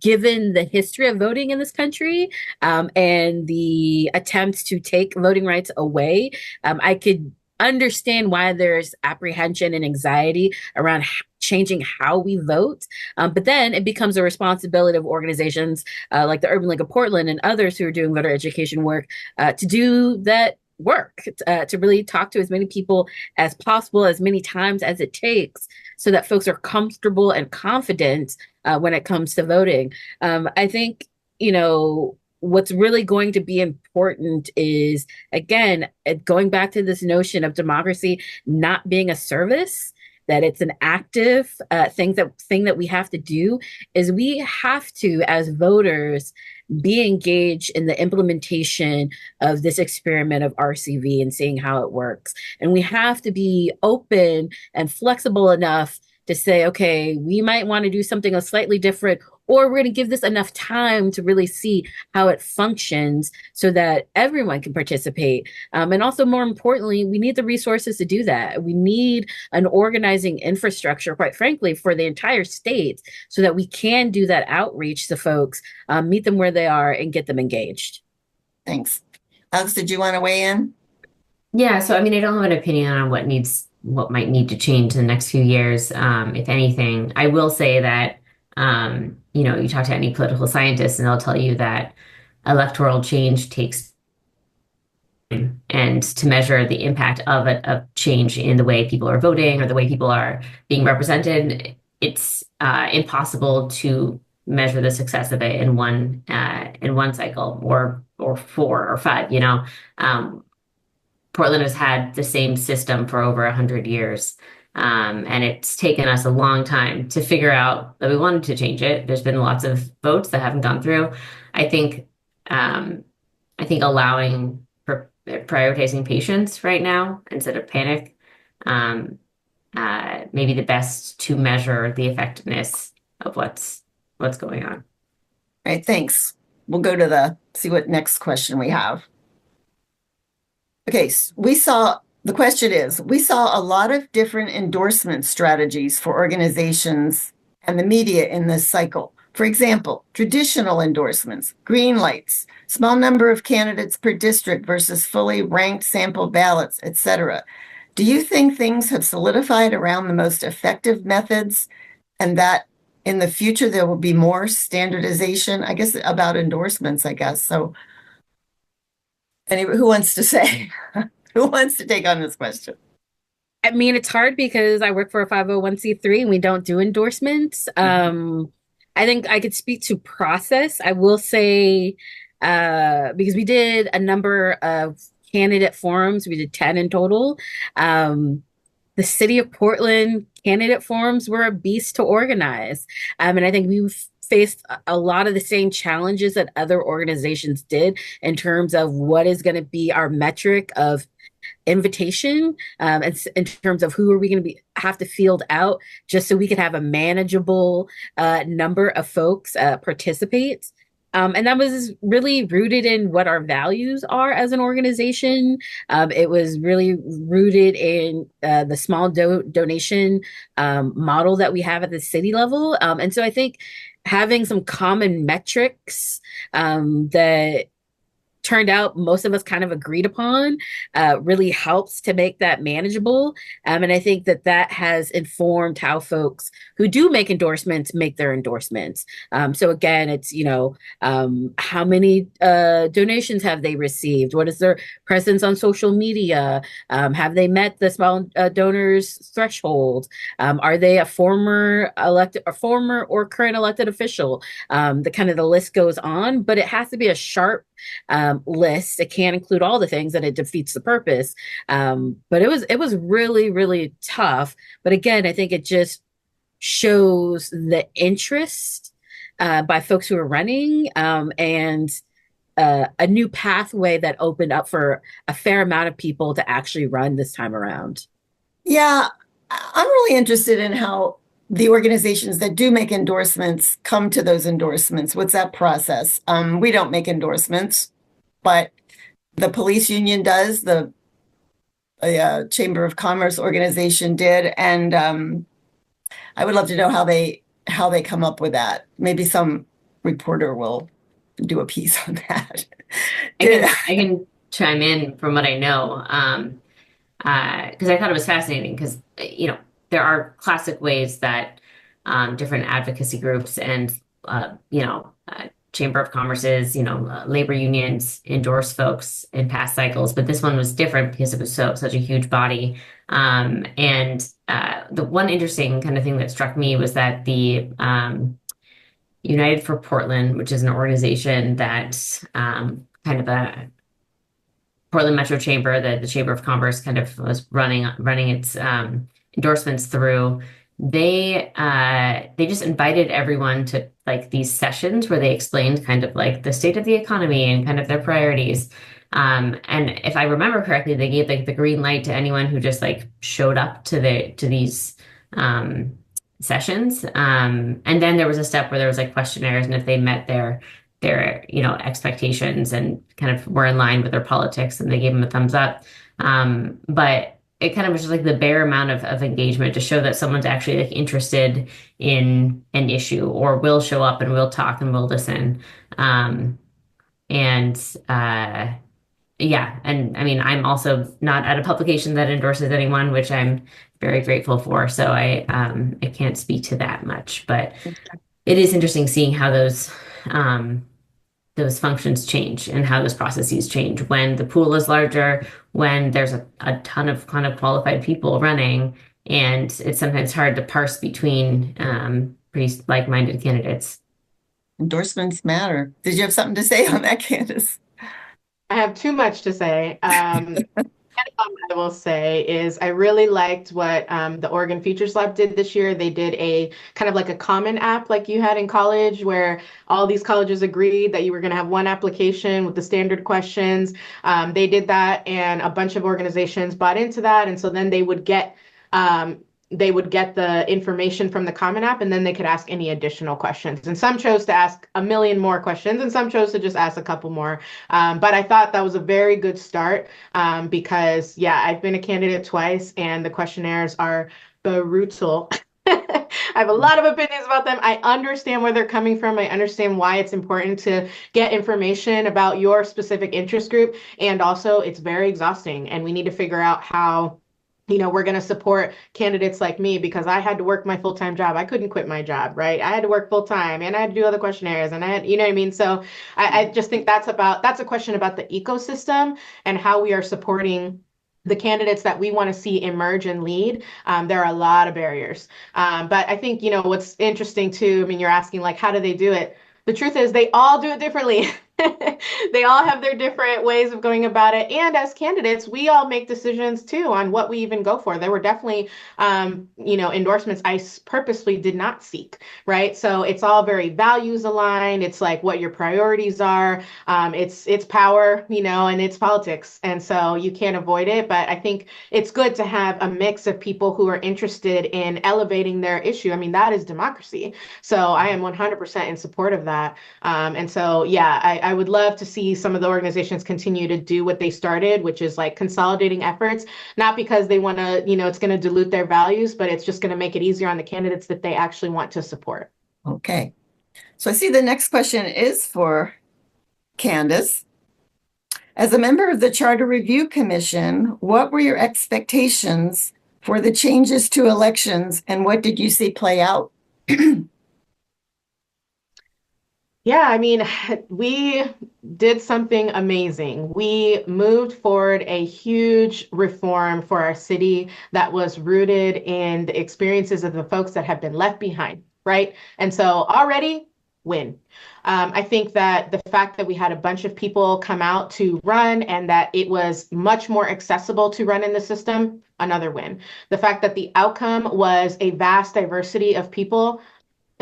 given the history of voting in this country and the attempts to take voting rights away, I could understand why there's apprehension and anxiety around changing how we vote. But then it becomes a responsibility of organizations like the Urban League of Portland and others who are doing voter education work to do that work, to really talk to as many people as possible, as many times as it takes, so that folks are comfortable and confident when it comes to voting. I think, what's really going to be important is, again, going back to this notion of democracy not being a service, that it's an active thing that we have to do, is we have to, as voters, be engaged in the implementation of this experiment of RCV and seeing how it works. And we have to be open and flexible enough to say, okay, we might want to do something a slightly different, or we're going to give this enough time to really see how it functions so that everyone can participate. And also, more importantly, we need the resources to do that. We need an organizing infrastructure, quite frankly, for the entire state so that we can do that outreach to folks, meet them where they are, and get them engaged. Thanks. Alex, did you want to weigh in? Yeah, so I mean, I don't have an opinion on what might need to change in the next few years. If anything, I will say that you talk to any political scientist and they'll tell you that electoral change takes time, and to measure the impact of a change in the way people are voting or the way people are being represented, it's impossible to measure the success of it in one cycle or 4 or 5. Portland has had the same system for over 100 years. And it's taken us a long time to figure out that we wanted to change it. There's been lots of votes that haven't gone through. I think allowing for prioritizing patience right now instead of panic, maybe the best to measure the effectiveness of what's going on. All right, thanks. We'll go to see what next question we have. Okay, the question is, we saw a lot of different endorsement strategies for organizations and the media in this cycle. For example, traditional endorsements, green lights, small number of candidates per district versus fully ranked sample ballots, etc. Do you think things have solidified around the most effective methods and that in the future there will be more standardization? I guess about endorsements, I guess. So anyway, who wants to say? Who wants to take on this question? I mean, it's hard because I work for a 501(c)(3 and we don't do endorsements. I think I could speak to process. I will say, because we did a number of candidate forums, we did 10 in total. The city of Portland candidate forums were a beast to organize. And I think we've faced a lot of the same challenges that other organizations did in terms of what is going to be our metric of invitation, and in terms of who are we going to have to field out just so we can have a manageable number of folks participate. And that was really rooted in what our values are as an organization. It was really rooted in the small donation model that we have at the city level. And so I think having some common metrics that turned out most of us kind of agreed upon really helps to make that manageable. And I think that that has informed how folks who do make endorsements make their endorsements. So again, it's, how many donations have they received? What is their presence on social media? Have they met the small donors threshold? Are they a former or current elected official? The list goes on, but it has to be a sharp list. It can't include all the things and it defeats the purpose. But it was really, really tough. But again, I think it just shows the interest by folks who are running, and a new pathway that opened up for a fair amount of people to actually run this time around. Yeah, I'm really interested in how the organizations that do make endorsements come to those endorsements. What's that process? We don't make endorsements, but the police union does, the Chamber of Commerce organization did, and I would love to know how they come up with that. Maybe some reporter will do a piece on that. I can chime in from what I know, because I thought it was fascinating because, there are classic ways that different advocacy groups and, Chamber of Commerce's, labor unions endorse folks in past cycles, but this one was different because it was such a huge body. And the one interesting kind of thing that struck me was that the United for Portland, which is an organization that kind of a Portland Metro Chamber, the Chamber of Commerce kind of was running its endorsements through. They just invited everyone to these sessions where they explained kind of the state of the economy and kind of their priorities. And if I remember correctly, they gave the green light to anyone who just showed up to these sessions. And then there was a step where there was questionnaires, and if they met their expectations and kind of were in line with their politics, and they gave them a thumbs up. But it kind of was just the bare amount of engagement to show that someone's actually interested in an issue or will show up and will talk and will listen. Yeah. And I mean, I'm also not at a publication that endorses anyone, which I'm very grateful for. So I can't speak to that much, but it is interesting seeing how those functions change and how those processes change when the pool is larger, when there's a ton of kind of qualified people running, and it's sometimes hard to parse between pretty like-minded candidates. Endorsements matter. Did you have something to say on that, Candace? I have too much to say. I will say is I really liked what the Oregon Futures Lab did this year. They did a kind of a common app like you had in college, where all these colleges agreed that you were going to have one application with the standard questions. They did that, and a bunch of organizations bought into that. And so then they would get the information from the Common App, and then they could ask any additional questions. And some chose to ask a million more questions, and some chose to just ask a couple more. But I thought that was a very good start because, I've been a candidate twice, and the questionnaires are brutal. have a lot of opinions about them. I understand where they're coming from. I understand why it's important to get information about your specific interest group. And also, it's very exhausting, and we need to figure out how we're going to support candidates like me, because I had to work my full-time job. I couldn't quit my job, right? I had to work full-time, and I had to do other questionnaires, and I had, you know what I mean? So I just think that's a question about the ecosystem and how we are supporting the candidates that we want to see emerge and lead. There are a lot of barriers. But I think, what's interesting too, I mean, you're asking like, how do they do it? The truth is they all do it differently. They all have their different ways of going about it. And as candidates, we all make decisions too on what we even go for. There were definitely, endorsements I purposely did not seek, right? So it's all very values aligned. It's like what your priorities are. It's power, and it's politics. And so you can't avoid it. But I think it's good to have a mix of people who are interested in elevating their issue. I mean, that is democracy. So I am 100% in support of that. And so, yeah, I would love to see some of the organizations continue to do what they started, which is like consolidating efforts, not because they want to, it's going to dilute their values, but it's just going to make it easier on the candidates that they actually want to support. Okay. So I see the next question is for Candace. As a member of the Charter Review Commission, what were your expectations for the changes to elections, and what did you see play out? Yeah, I mean, we did something amazing. We moved forward a huge reform for our city that was rooted in the experiences of the folks that have been left behind, right? And so already win. I think that the fact that we had a bunch of people come out to run and that it was much more accessible to run in the system, another win. The fact that the outcome was a vast diversity of people,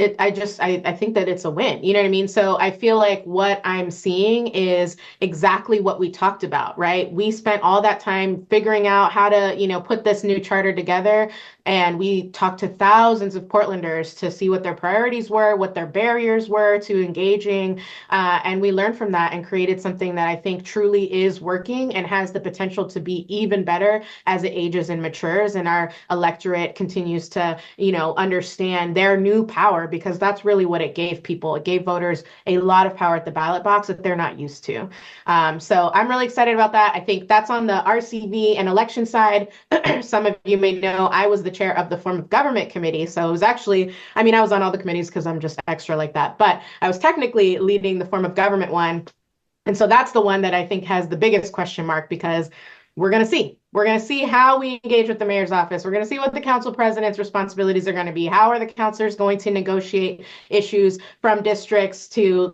I think that it's a win. You know what I mean? So I feel like what I'm seeing is exactly what we talked about, right? We spent all that time figuring out how to, put this new charter together. And we talked to thousands of Portlanders to see what their priorities were, what their barriers were to engaging. And we learned from that and created something that I think truly is working and has the potential to be even better as it ages and matures. And our electorate continues to, understand their new power, because that's really what it gave people. It gave voters a lot of power at the ballot box that they're not used to. So I'm really excited about that. I think that's on the RCV and election side. Some of you may know I was the chair of the Form of Government Committee. So it was actually, I mean, I was on all the committees because I'm just extra like that, but I was technically leading the Form of Government one. And so that's the one that I think has the biggest question mark, because we're going to see. We're going to see how we engage with the mayor's office. We're going to see what the council president's responsibilities are going to be. How are the councilors going to negotiate issues from districts to,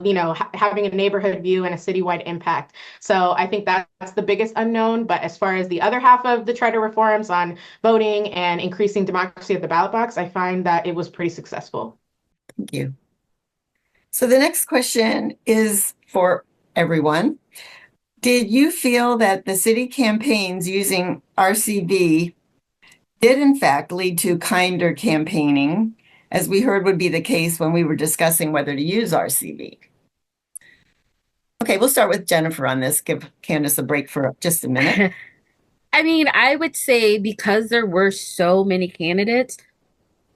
having a neighborhood view and a citywide impact? So I think that's the biggest unknown. But as far as the other half of the charter reforms on voting and increasing democracy at the ballot box, I find that it was pretty successful. Thank you. So the next question is for everyone. Did you feel that the city campaigns using RCV did in fact lead to kinder campaigning, as we heard would be the case when we were discussing whether to use RCV? Okay, we'll start with Jennifer on this. Give Candace a break for just a minute. I mean, I would say because there were so many candidates,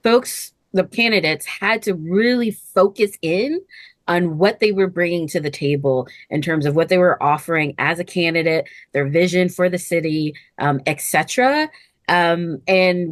the candidates had to really focus in on what they were bringing to the table in terms of what they were offering as a candidate, their vision for the city, etc. And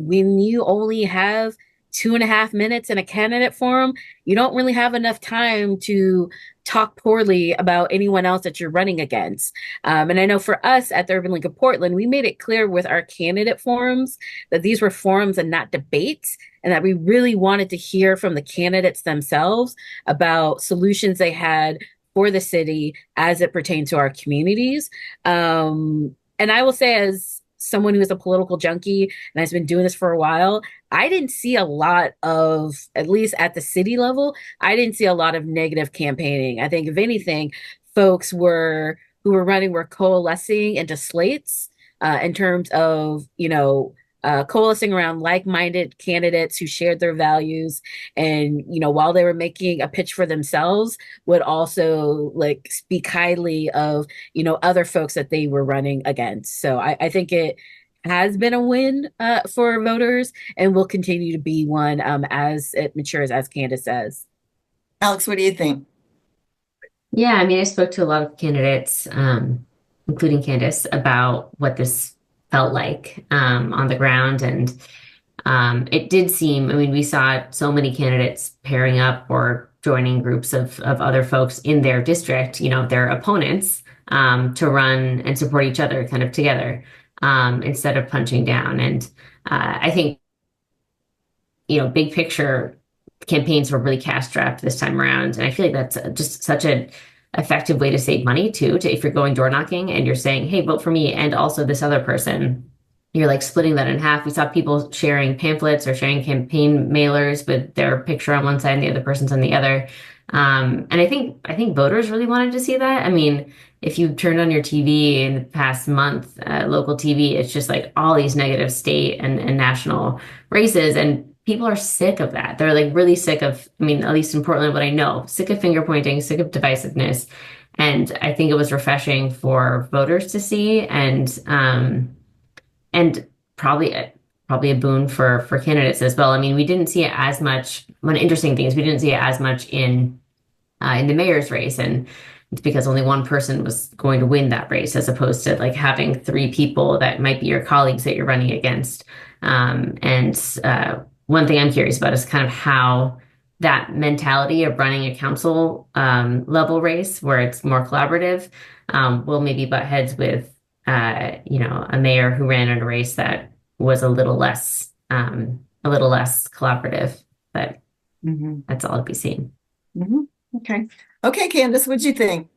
when you only have 2.5 minutes in a candidate forum, you don't really have enough time to talk poorly about anyone else that you're running against. And I know for us at the Urban League of Portland, we made it clear with our candidate forums that these were forums and not debates, and that we really wanted to hear from the candidates themselves about solutions they had for the city as it pertained to our communities. And I will say, as someone who is a political junkie and has been doing this for a while, I didn't see a lot of, at least at the city level, I didn't see a lot of negative campaigning. I think if anything, folks who were running were coalescing into slates in terms of, coalescing around like-minded candidates who shared their values, and while they were making a pitch for themselves, would also speak highly of other folks that they were running against. So I think it has been a win for voters and will continue to be one as it matures, as Candace says. Alex, what do you think? Yeah, I mean, I spoke to a lot of candidates, including Candace, about what this felt like on the ground. And it did seem, I mean, we saw so many candidates pairing up or joining groups of other folks in their district, you know, their opponents, to run and support each other kind of together, instead of punching down. And I think, you know, big picture campaigns were really cash strapped this time around. And I feel like that's just such an effective way to save money too, to if you're going door knocking and you're saying, hey, vote for me and also this other person, you're like splitting that in half. We saw people sharing pamphlets or sharing campaign mailers with their picture on one side and the other person's on the other. And I think voters really wanted to see that. I mean, if you turned on your TV in the past month, local TV, it's just like all these negative state and national races, and people are sick of that. They're like really sick of, I mean, at least in Portland, what I know, sick of finger pointing, sick of divisiveness. And I think it was refreshing for voters to see, and probably a boon for candidates as well. I mean, we didn't see it as much. One interesting thing is we didn't see it as much in the mayor's race, and it's because only one person was going to win that race, as opposed to like having three people that might be your colleagues that you're running against. And one thing I'm curious about is kind of how that mentality of running a council level race, where it's more collaborative, will maybe butt heads with you know, a mayor who ran in a race that was a little less collaborative. But Mhm. that's all to be seen. Okay. Okay, Candace, what'd you think?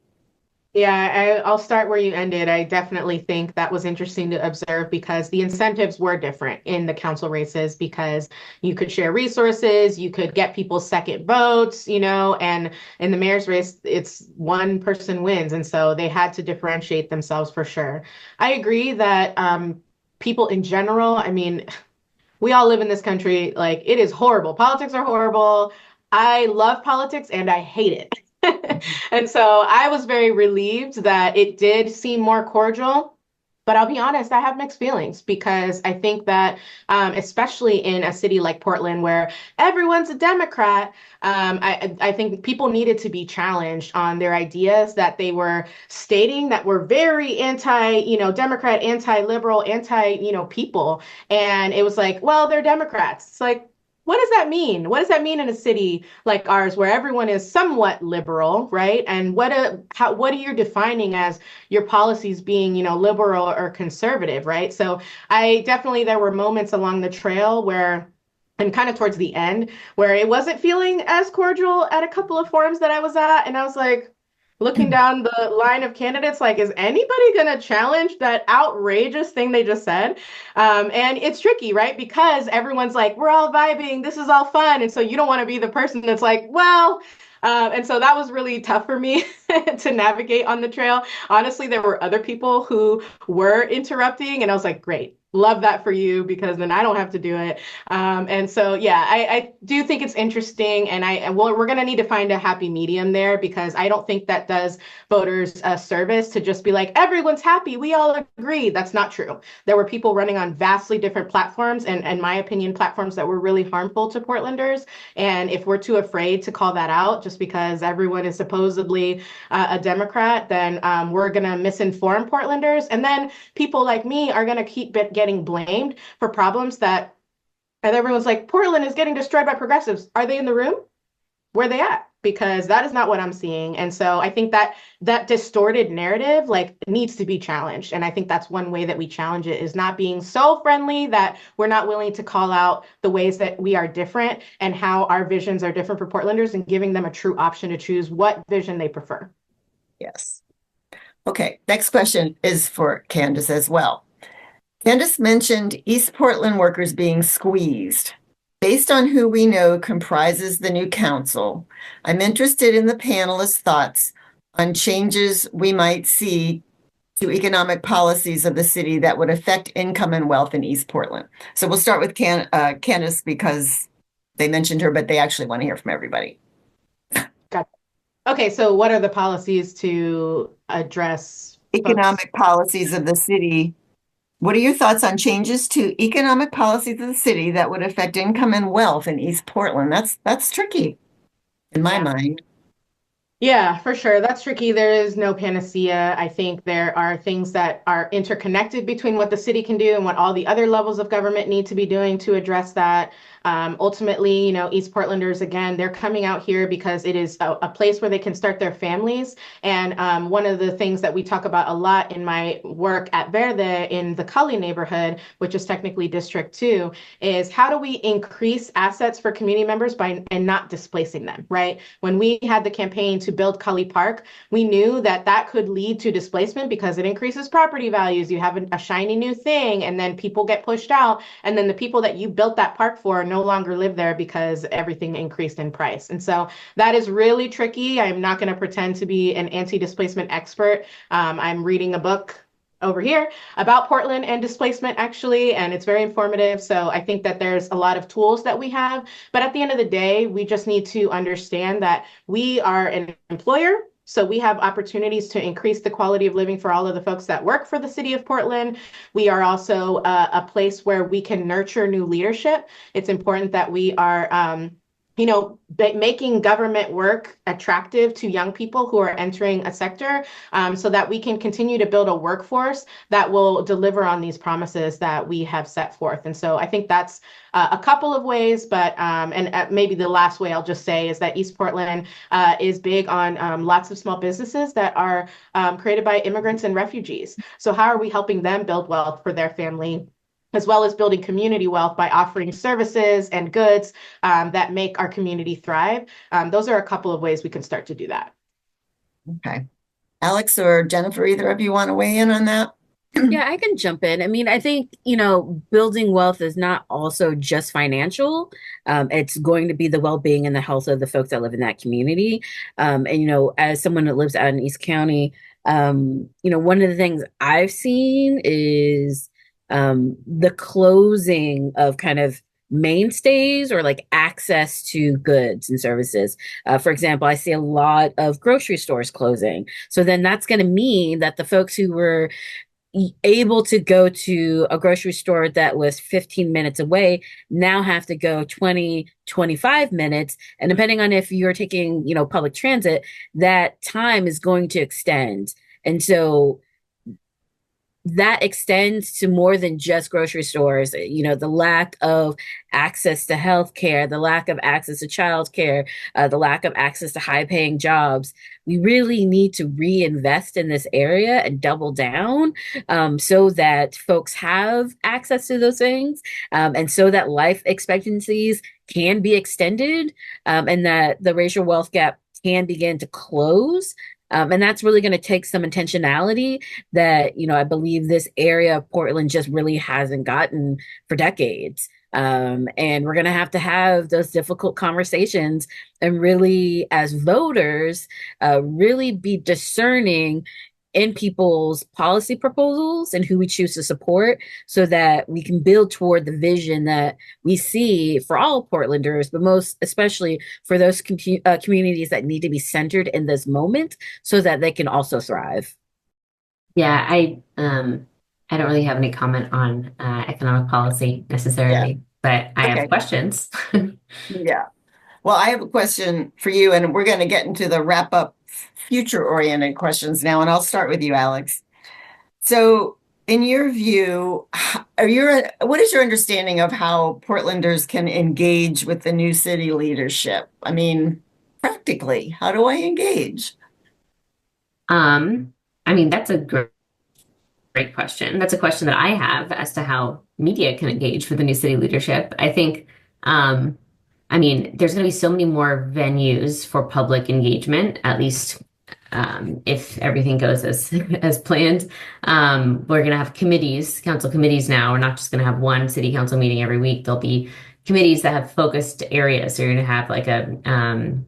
Yeah, I'll start where you ended. I definitely think that was interesting to observe because the incentives were different in the council races because you could share resources, you could get people's second votes, you know, and in the mayor's race, it's one person wins. And so they had to differentiate themselves for sure. I agree that people in general, I mean, we all live in this country, like it is horrible. Politics are horrible. I love politics and I hate it. And so I was very relieved that it did seem more cordial. But I'll be honest, I have mixed feelings because I think that, especially in a city like Portland, where everyone's a Democrat, I think people needed to be challenged on their ideas that they were stating that were very anti, you know, Democrat, anti-liberal, anti, you know, people. And it was like, well, they're Democrats. It's like, what does that mean? What does that mean in a city like ours where everyone is somewhat liberal, right? And what are you defining as your policies being, you know, liberal or conservative, right? So I definitely there were moments along the trail where and kind of towards the end where it wasn't feeling as cordial at a couple of forums that I was at. And I was like, looking down the line of candidates, like, is anybody going to challenge that outrageous thing they just said? And it's tricky, right? Because everyone's like, we're all vibing, this is all fun. And so you don't want to be the person that's like, well, and so that was really tough for me to navigate on the trail. Honestly, there were other people who were interrupting, and I was like, great. Love that for you because then I don't have to do it. And so, yeah, I do think it's interesting. And we're going to need to find a happy medium there because I don't think that does voters a service to just be like, everyone's happy. We all agree. That's not true. There were people running on vastly different platforms and, in my opinion, platforms that were really harmful to Portlanders. And if we're too afraid to call that out just because everyone is supposedly a Democrat, then we're going to misinform Portlanders. And then people like me are going to keep getting blamed for problems that, and everyone's like, Portland is getting destroyed by progressives. Are they in the room? Where are they at? Because that is not what I'm seeing. And so I think that that distorted narrative like needs to be challenged. And I think that's one way that we challenge it is not being so friendly that we're not willing to call out the ways that we are different and how our visions are different for Portlanders and giving them a true option to choose what vision they prefer. Yes. Okay, next question is for Candace as well. Candace mentioned East Portland workers being squeezed. Based on who we know comprises the new council, I'm interested in the panelists' thoughts on changes we might see to economic policies of the city that would affect income and wealth in East Portland. So we'll start with Candace because they mentioned her, but they actually want to hear from everybody. Okay, so what are the policies to address Economic policies of the city What are your thoughts on changes to economic policies of the city that would affect income and wealth in East Portland? That's tricky in my mind. Yeah, for sure. That's tricky. There is no panacea. I think there are things that are interconnected between what the city can do and what all the other levels of government need to be doing to address that. Ultimately, East Portlanders, again, they're coming out here because it is a place where they can start their families. And one of the things that we talk about a lot in my work at Verde in the Cully neighborhood, which is technically District 2, is how do we increase assets for community members and not displacing them, right? When we had the campaign to build Cully Park, we knew that that could lead to displacement because it increases property values. You have a shiny new thing, and then people get pushed out. And then the people that you built that park for no longer live there because everything increased in price. And so that is really tricky. I'm not going to pretend to be an anti-displacement expert. I'm reading a book over here about Portland and displacement, actually, and it's very informative. So I think that there's a lot of tools that we have. But at the end of the day, we just need to understand that we are an employer. So we have opportunities to increase the quality of living for all of the folks that work for the city of Portland. We are also a place where we can nurture new leadership. It's important that we are making government work attractive to young people who are entering a sector, so that we can continue to build a workforce that will deliver on these promises that we have set forth. And so I think that's a couple of ways, but maybe the last way I'll just say is that East Portland is big on lots of small businesses that are created by immigrants and refugees. So how are we helping them build wealth for their family, as well as building community wealth by offering services and goods that make our community thrive? Those are a couple of ways we can start to do that. Okay. Alex or Jennifer, either of you want to weigh in on that? Yeah, I can jump in. I mean, I think, building wealth is not also just financial. It's going to be the well-being and the health of the folks that live in that community. As someone that lives out in East County, one of the things I've seen is the closing of kind of mainstays or like access to goods and services. For example, I see a lot of grocery stores closing. So then that's going to mean that the folks who were able to go to a grocery store that was 15 minutes away now have to go 20, 25 minutes. And depending on if you're taking, public transit, that time is going to extend. And so that extends to more than just grocery stores. The lack of access to healthcare, the lack of access to childcare, the lack of access to high-paying jobs. We really need to reinvest in this area and double down, so that folks have access to those things, and so that life expectancies can be extended, and that the racial wealth gap can begin to close. And that's really going to take some intentionality that, I believe this area of Portland just really hasn't gotten for decades. And we're going to have those difficult conversations and really, as voters, really be discerning in people's policy proposals and who we choose to support, so that we can build toward the vision that we see for all Portlanders, but most especially for those communities that need to be centered in this moment so that they can also thrive. Yeah, I don't really have any comment on economic policy necessarily, but I have questions. Yeah. Well, I have a question for you, and we're going to get into the wrap up future-oriented questions now, and I'll start with you, Alex. So, in your view, what is your understanding of how Portlanders can engage with the new city leadership? I mean, practically, how do I engage? That's a great question. That's a question that I have as to how media can engage with the new city leadership. I think, there's going to be so many more venues for public engagement, at least if everything goes as planned. We're going to have council committees now. We're not just going to have one city council meeting every week. There'll be committees that have focused areas. So you're going to have like a kind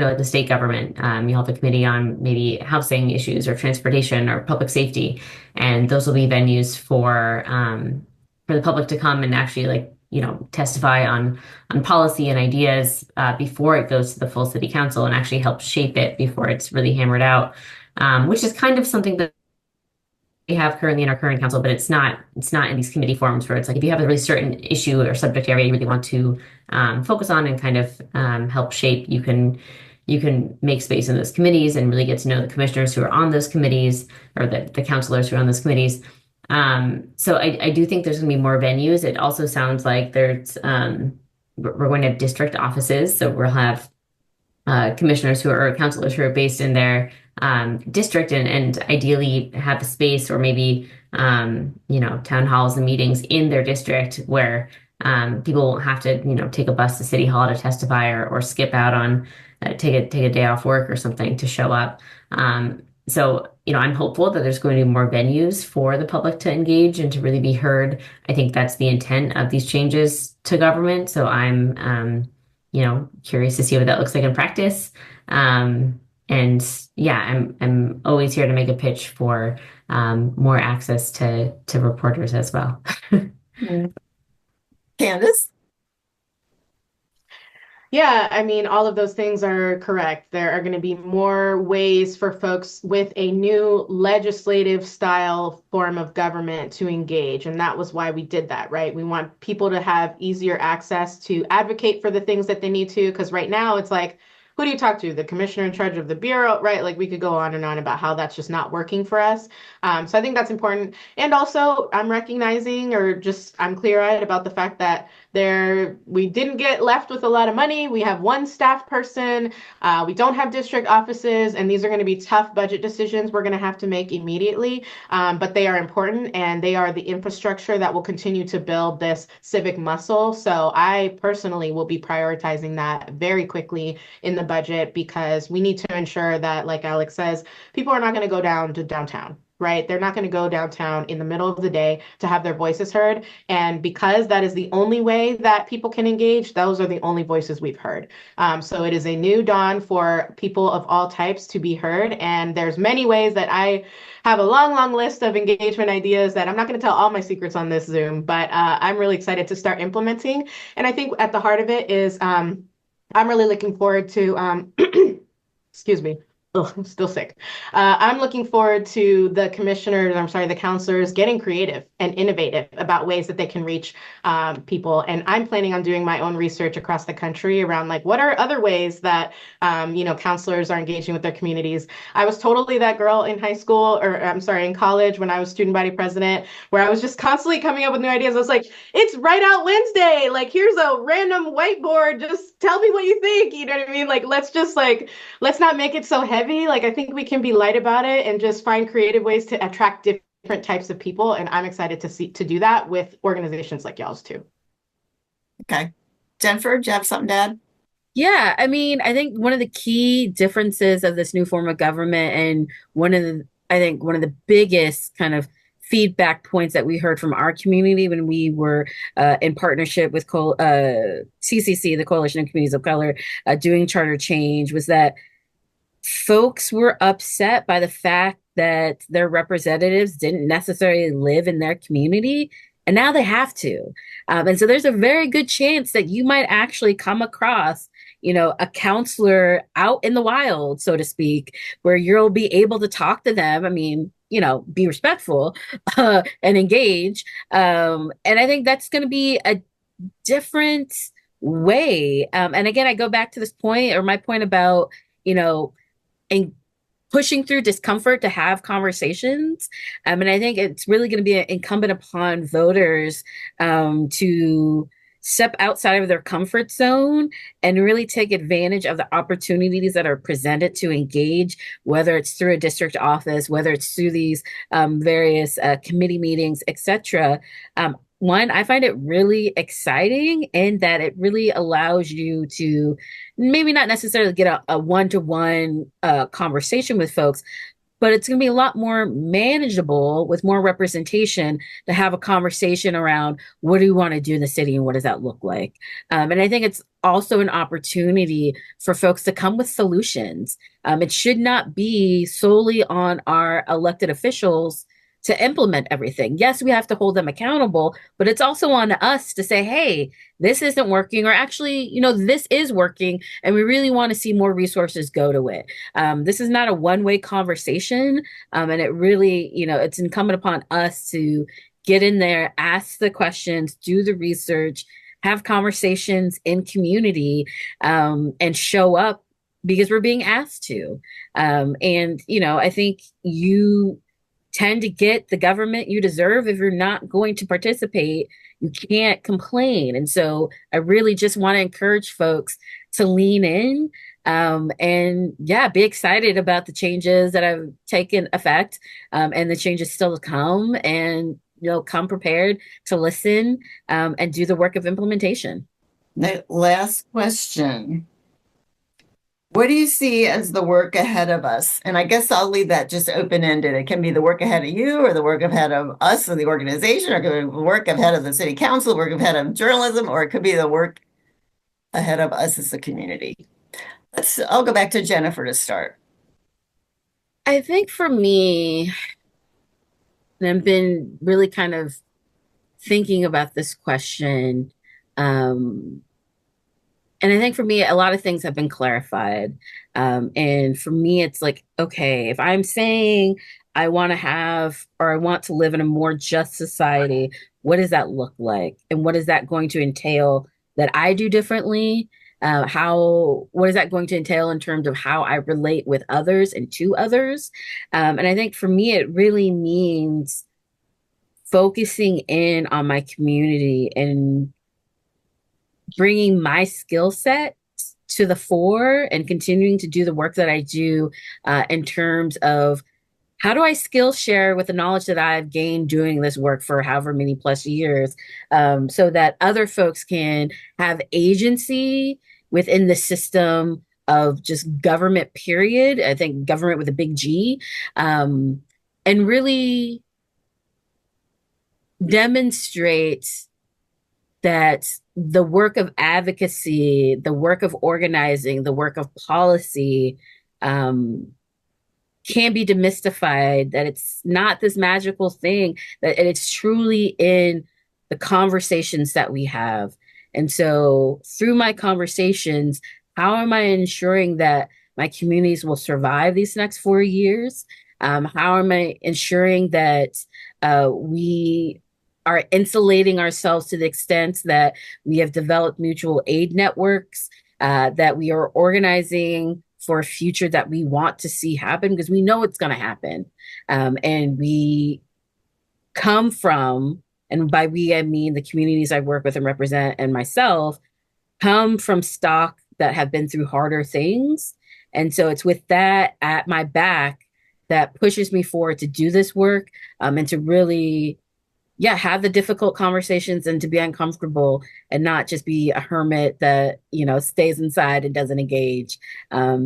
of like the state government. You'll have a committee on maybe housing issues or transportation or public safety, and those will be venues for the public to come and actually testify on policy and ideas before it goes to the full city council, and actually help shape it before it's really hammered out, which is kind of something that we have currently in our current council, but it's not in these committee forums where it's like if you have a really certain issue or subject area you really want to focus on and kind of help shape, you can make space in those committees and really get to know the commissioners who are on those committees or the counselors who are on those committees. So I do think there's going to be more venues. It also sounds like we're going to have district offices, so we'll have commissioners or counselors who are based in their district and ideally have a space or maybe town halls and meetings in their district where people won't have to take a bus to City Hall to testify or skip out on take a day off work or something to show up. So I'm hopeful that there's going to be more venues for the public to engage and to really be heard. I think that's the intent of these changes to government. So I'm curious to see what that looks like in practice. And yeah, I'm always here to make a pitch for more access to reporters as well. Candace? Yeah, I mean, all of those things are correct. There are going to be more ways for folks with a new legislative style form of government to engage. And that was why we did that, right? We want people to have easier access to advocate for the things that they need to. Because right now it's like, who do you talk to? The commissioner in charge of the bureau, right? Like we could go on and on about how that's just not working for us. So I think that's important. And also, I'm recognizing I'm clear-eyed about the fact that we didn't get left with a lot of money. We have one staff person. We don't have district offices, and these are going to be tough budget decisions we're going to have to make immediately. But they are important, and they are the infrastructure that will continue to build this civic muscle. So I personally will be prioritizing that very quickly in the budget because we need to ensure that, like Alex says, people are not going to go down to downtown. Right? They're not going to go downtown in the middle of the day to have their voices heard. And because that is the only way that people can engage, those are the only voices we've heard. So it is a new dawn for people of all types to be heard. And there's many ways that I have a long list of engagement ideas that I'm not going to tell all my secrets on this Zoom, but I'm really excited to start implementing. And I think at the heart of it is I'm really looking forward to, excuse me. Oh, I'm still sick. I'm looking forward to the counselors getting creative and innovative about ways that they can reach people. And I'm planning on doing my own research across the country around like, what are other ways that, counselors are engaging with their communities. I was totally that girl in in college when I was student body president, where I was just constantly coming up with new ideas. I was like, it's Write Out Wednesday. Like, here's a random whiteboard. Just tell me what you think. You know what I mean? Like, let's not make it so heavy. Like, I think we can be light about it and just find creative ways to attract different types of people. And I'm excited to do that with organizations like y'all's too. Okay. Jennifer, do you have something to add? Yeah, I mean, I think one of the key differences of this new form of government and one of the biggest kind of feedback points that we heard from our community when we were in partnership with CCC, the Coalition of Communities of Color, doing charter change was that folks were upset by the fact that their representatives didn't necessarily live in their community, and now they have to. And so there's a very good chance that you might actually come across, a counselor out in the wild, so to speak, where you'll be able to talk to them. I mean, be respectful and engage. And I think that's going to be a different way. And again, I go back to this point or my point about, and pushing through discomfort to have conversations. And I think it's really going to be incumbent upon voters to step outside of their comfort zone and really take advantage of the opportunities that are presented to engage, whether it's through a district office, whether it's through these various committee meetings, etc. One, I find it really exciting in that it really allows you to maybe not necessarily get a one-to-one conversation with folks, but it's going to be a lot more manageable with more representation to have a conversation around what do you want to do in the city and what does that look like? And I think it's also an opportunity for folks to come with solutions. It should not be solely on our elected officials to implement everything. Yes, we have to hold them accountable, but it's also on us to say, hey, this isn't working, or actually, this is working, and we really want to see more resources go to it. This is not a one-way conversation, and it really, it's incumbent upon us to get in there, ask the questions, do the research, have conversations in community, and show up because we're being asked to. I think you tend to get the government you deserve. If you're not going to participate, you can't complain. And so I really just want to encourage folks to lean in, and be excited about the changes that have taken effect, and the changes still to come, and come prepared to listen, and do the work of implementation. The last question. What do you see as the work ahead of us? And I guess I'll leave that just open-ended. It can be the work ahead of you, or the work ahead of us or the organization, or it could be the work ahead of the city council, work ahead of journalism, or it could be the work ahead of us as a community. I'll go back to Jennifer to start. I think for me, and I've been really kind of thinking about this question, and I think for me, a lot of things have been clarified. And for me, it's like, okay, if I'm saying I want to have, or I want to live in a more just society, what does that look like? And what is that going to entail that I do differently? What is that going to entail in terms of how I relate with others and to others? And I think for me, it really means focusing in on my community and bringing my skill set to the fore, and continuing to do the work that I do, in terms of how do I skill share with the knowledge that I've gained doing this work for however many plus years, so that other folks can have agency within the system of just government, period. I think government with a big G, and really demonstrate that the work of advocacy, the work of organizing, the work of policy, can be demystified, that it's not this magical thing, that it's truly in the conversations that we have. And so through my conversations, how am I ensuring that my communities will survive these next 4 years? How am I ensuring that we are insulating ourselves to the extent that we have developed mutual aid networks, that we are organizing for a future that we want to see happen, because we know it's going to happen. And we come from, and by we, I mean the communities I work with and represent, and myself, come from stock that have been through harder things. And so it's with that at my back that pushes me forward to do this work, and to really have the difficult conversations, and to be uncomfortable, and not just be a hermit that, stays inside and doesn't engage,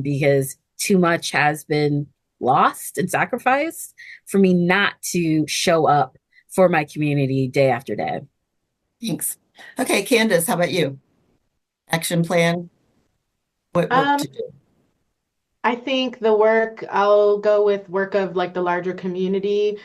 because too much has been lost and sacrificed for me not to show up for my community day after day. Thanks. Okay, Candace, how about you? Action plan? What work to do? I think the work, I'll go with work of like the larger community,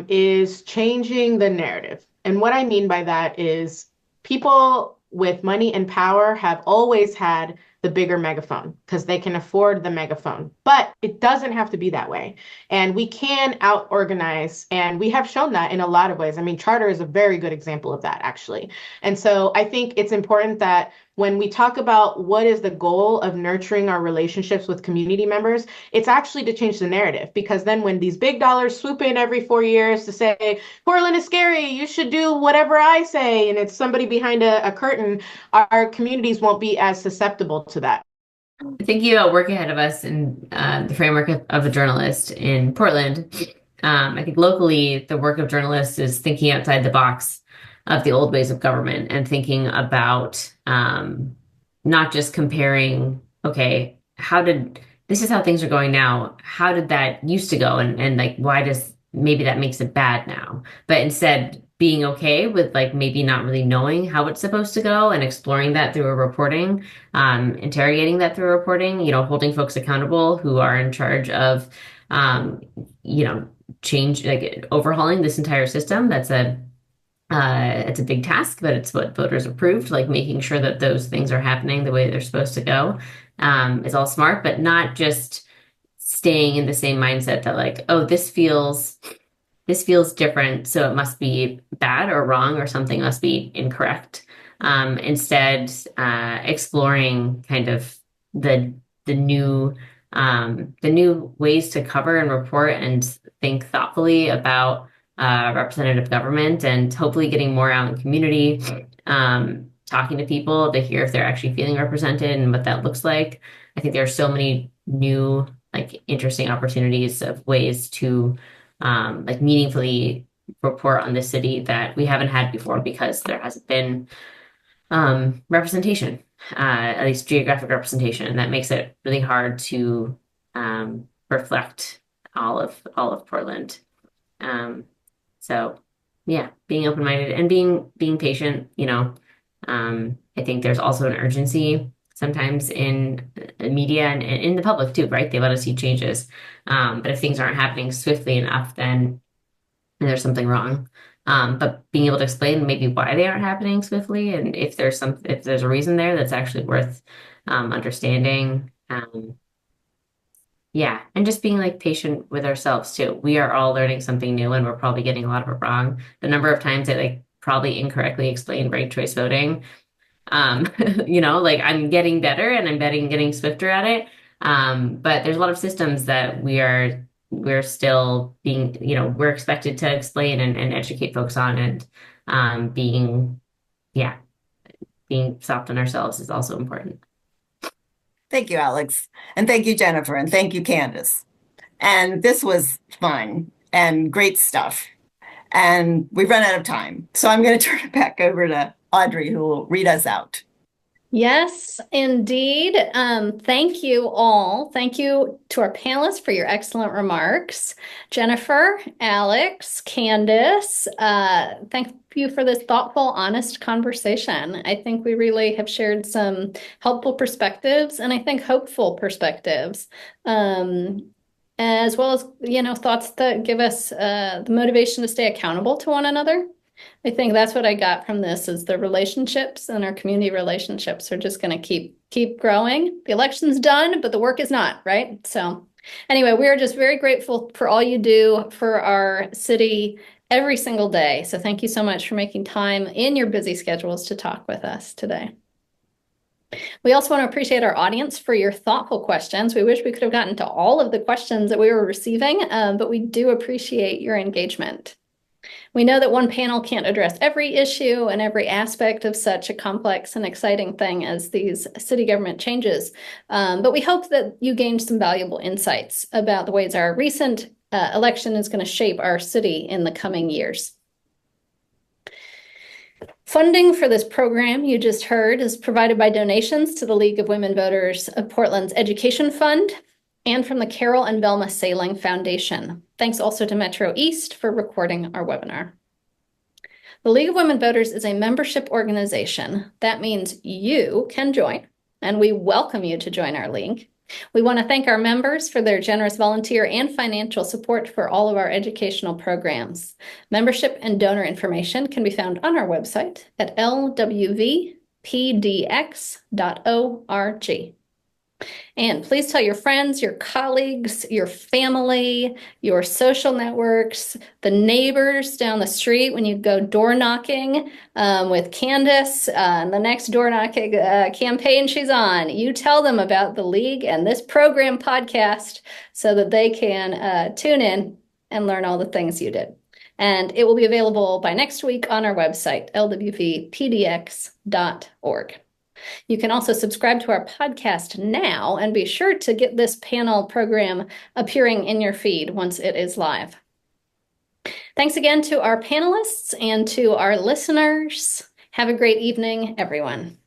is changing the narrative. And what I mean by that is people with money and power have always had the bigger megaphone because they can afford the megaphone. But it doesn't have to be that way. And we can out organize. And we have shown that in a lot of ways. I mean, Charter is a very good example of that, actually. And so I think it's important that when we talk about what is the goal of nurturing our relationships with community members, it's actually to change the narrative. Because then when these big dollars swoop in every 4 years to say, Portland is scary, you should do whatever I say, and it's somebody behind a curtain, our communities won't be as susceptible to that. Thinking about work ahead of us in the framework of a journalist in Portland, I think locally, the work of journalists is thinking outside the box of the old ways of government, and thinking about not just comparing, okay, this is how things are going now. How did that used to go? And like, why does maybe that makes it bad now? But instead being okay with like maybe not really knowing how it's supposed to go, and exploring that through a reporting, interrogating that through reporting, holding folks accountable who are in charge of, change, like overhauling this entire system. It's a big task, but it's what voters approved, like making sure that those things are happening the way they're supposed to go, is all smart, but not just staying in the same mindset that like, oh, this feels different, so it must be bad or wrong or something must be incorrect. Instead, exploring kind of the the new the new ways to cover and report and think thoughtfully about representative government, and hopefully getting more out in community, talking to people to hear if they're actually feeling represented and what that looks like. I think there are so many new, like, interesting opportunities of ways to like meaningfully report on the city that we haven't had before because there hasn't been representation, at least geographic representation, and that makes it really hard to reflect all of Portland. So yeah, being open-minded and being patient, I think there's also an urgency sometimes in the media and in the public too, right? They want to see changes. But if things aren't happening swiftly enough, then there's something wrong. But being able to explain maybe why they aren't happening swiftly, and if there's a reason there that's actually worth understanding. Yeah, and just being like patient with ourselves too. We are all learning something new, and we're probably getting a lot of it wrong. The number of times I like probably incorrectly explained ranked choice voting, like I'm getting better and I'm getting swifter at it. But there's a lot of systems that we're still being, we're expected to explain and educate folks on, and yeah, being soft on ourselves is also important. Thank you, Alex. And thank you, Jennifer. And thank you, Candace. And this was fun and great stuff. And we've run out of time. So I'm going to turn it back over to Audrey, who will read us out. Yes, indeed. Thank you all. Thank you to our panelists for your excellent remarks. Jennifer, Alex, Candace, thank you for this thoughtful, honest conversation. I think we really have shared some helpful perspectives and I think hopeful perspectives, as well as, thoughts that give us the motivation to stay accountable to one another. I think that's what I got from this is the relationships, and our community relationships are just going to keep growing. The election's done, but the work is not, right? So anyway, we are just very grateful for all you do for our city every single day. So thank you so much for making time in your busy schedules to talk with us today. We also want to appreciate our audience for your thoughtful questions. We wish we could have gotten to all of the questions that we were receiving, but we do appreciate your engagement. We know that one panel can't address every issue and every aspect of such a complex and exciting thing as these city government changes, but we hope that you gained some valuable insights about the ways our recent election is going to shape our city in the coming years. Funding for this program you just heard is provided by donations to the League of Women Voters of Portland's Education Fund and from the Carol and Velma Sailing Foundation. Thanks also to Metro East for recording our webinar. The League of Women Voters is a membership organization. That means you can join, and we welcome you to join our league. We want to thank our members for their generous volunteer and financial support for all of our educational programs. Membership and donor information can be found on our website at lwvpdx.org. And please tell your friends, your colleagues, your family, your social networks, the neighbors down the street when you go door knocking with Candace and the next door knocking campaign she's on. You tell them about the League and this program podcast so that they can tune in and learn all the things you did. And it will be available by next week on our website, lwvpdx.org. You can also subscribe to our podcast now and be sure to get this panel program appearing in your feed once it is live. Thanks again to our panelists and to our listeners. Have a great evening, everyone.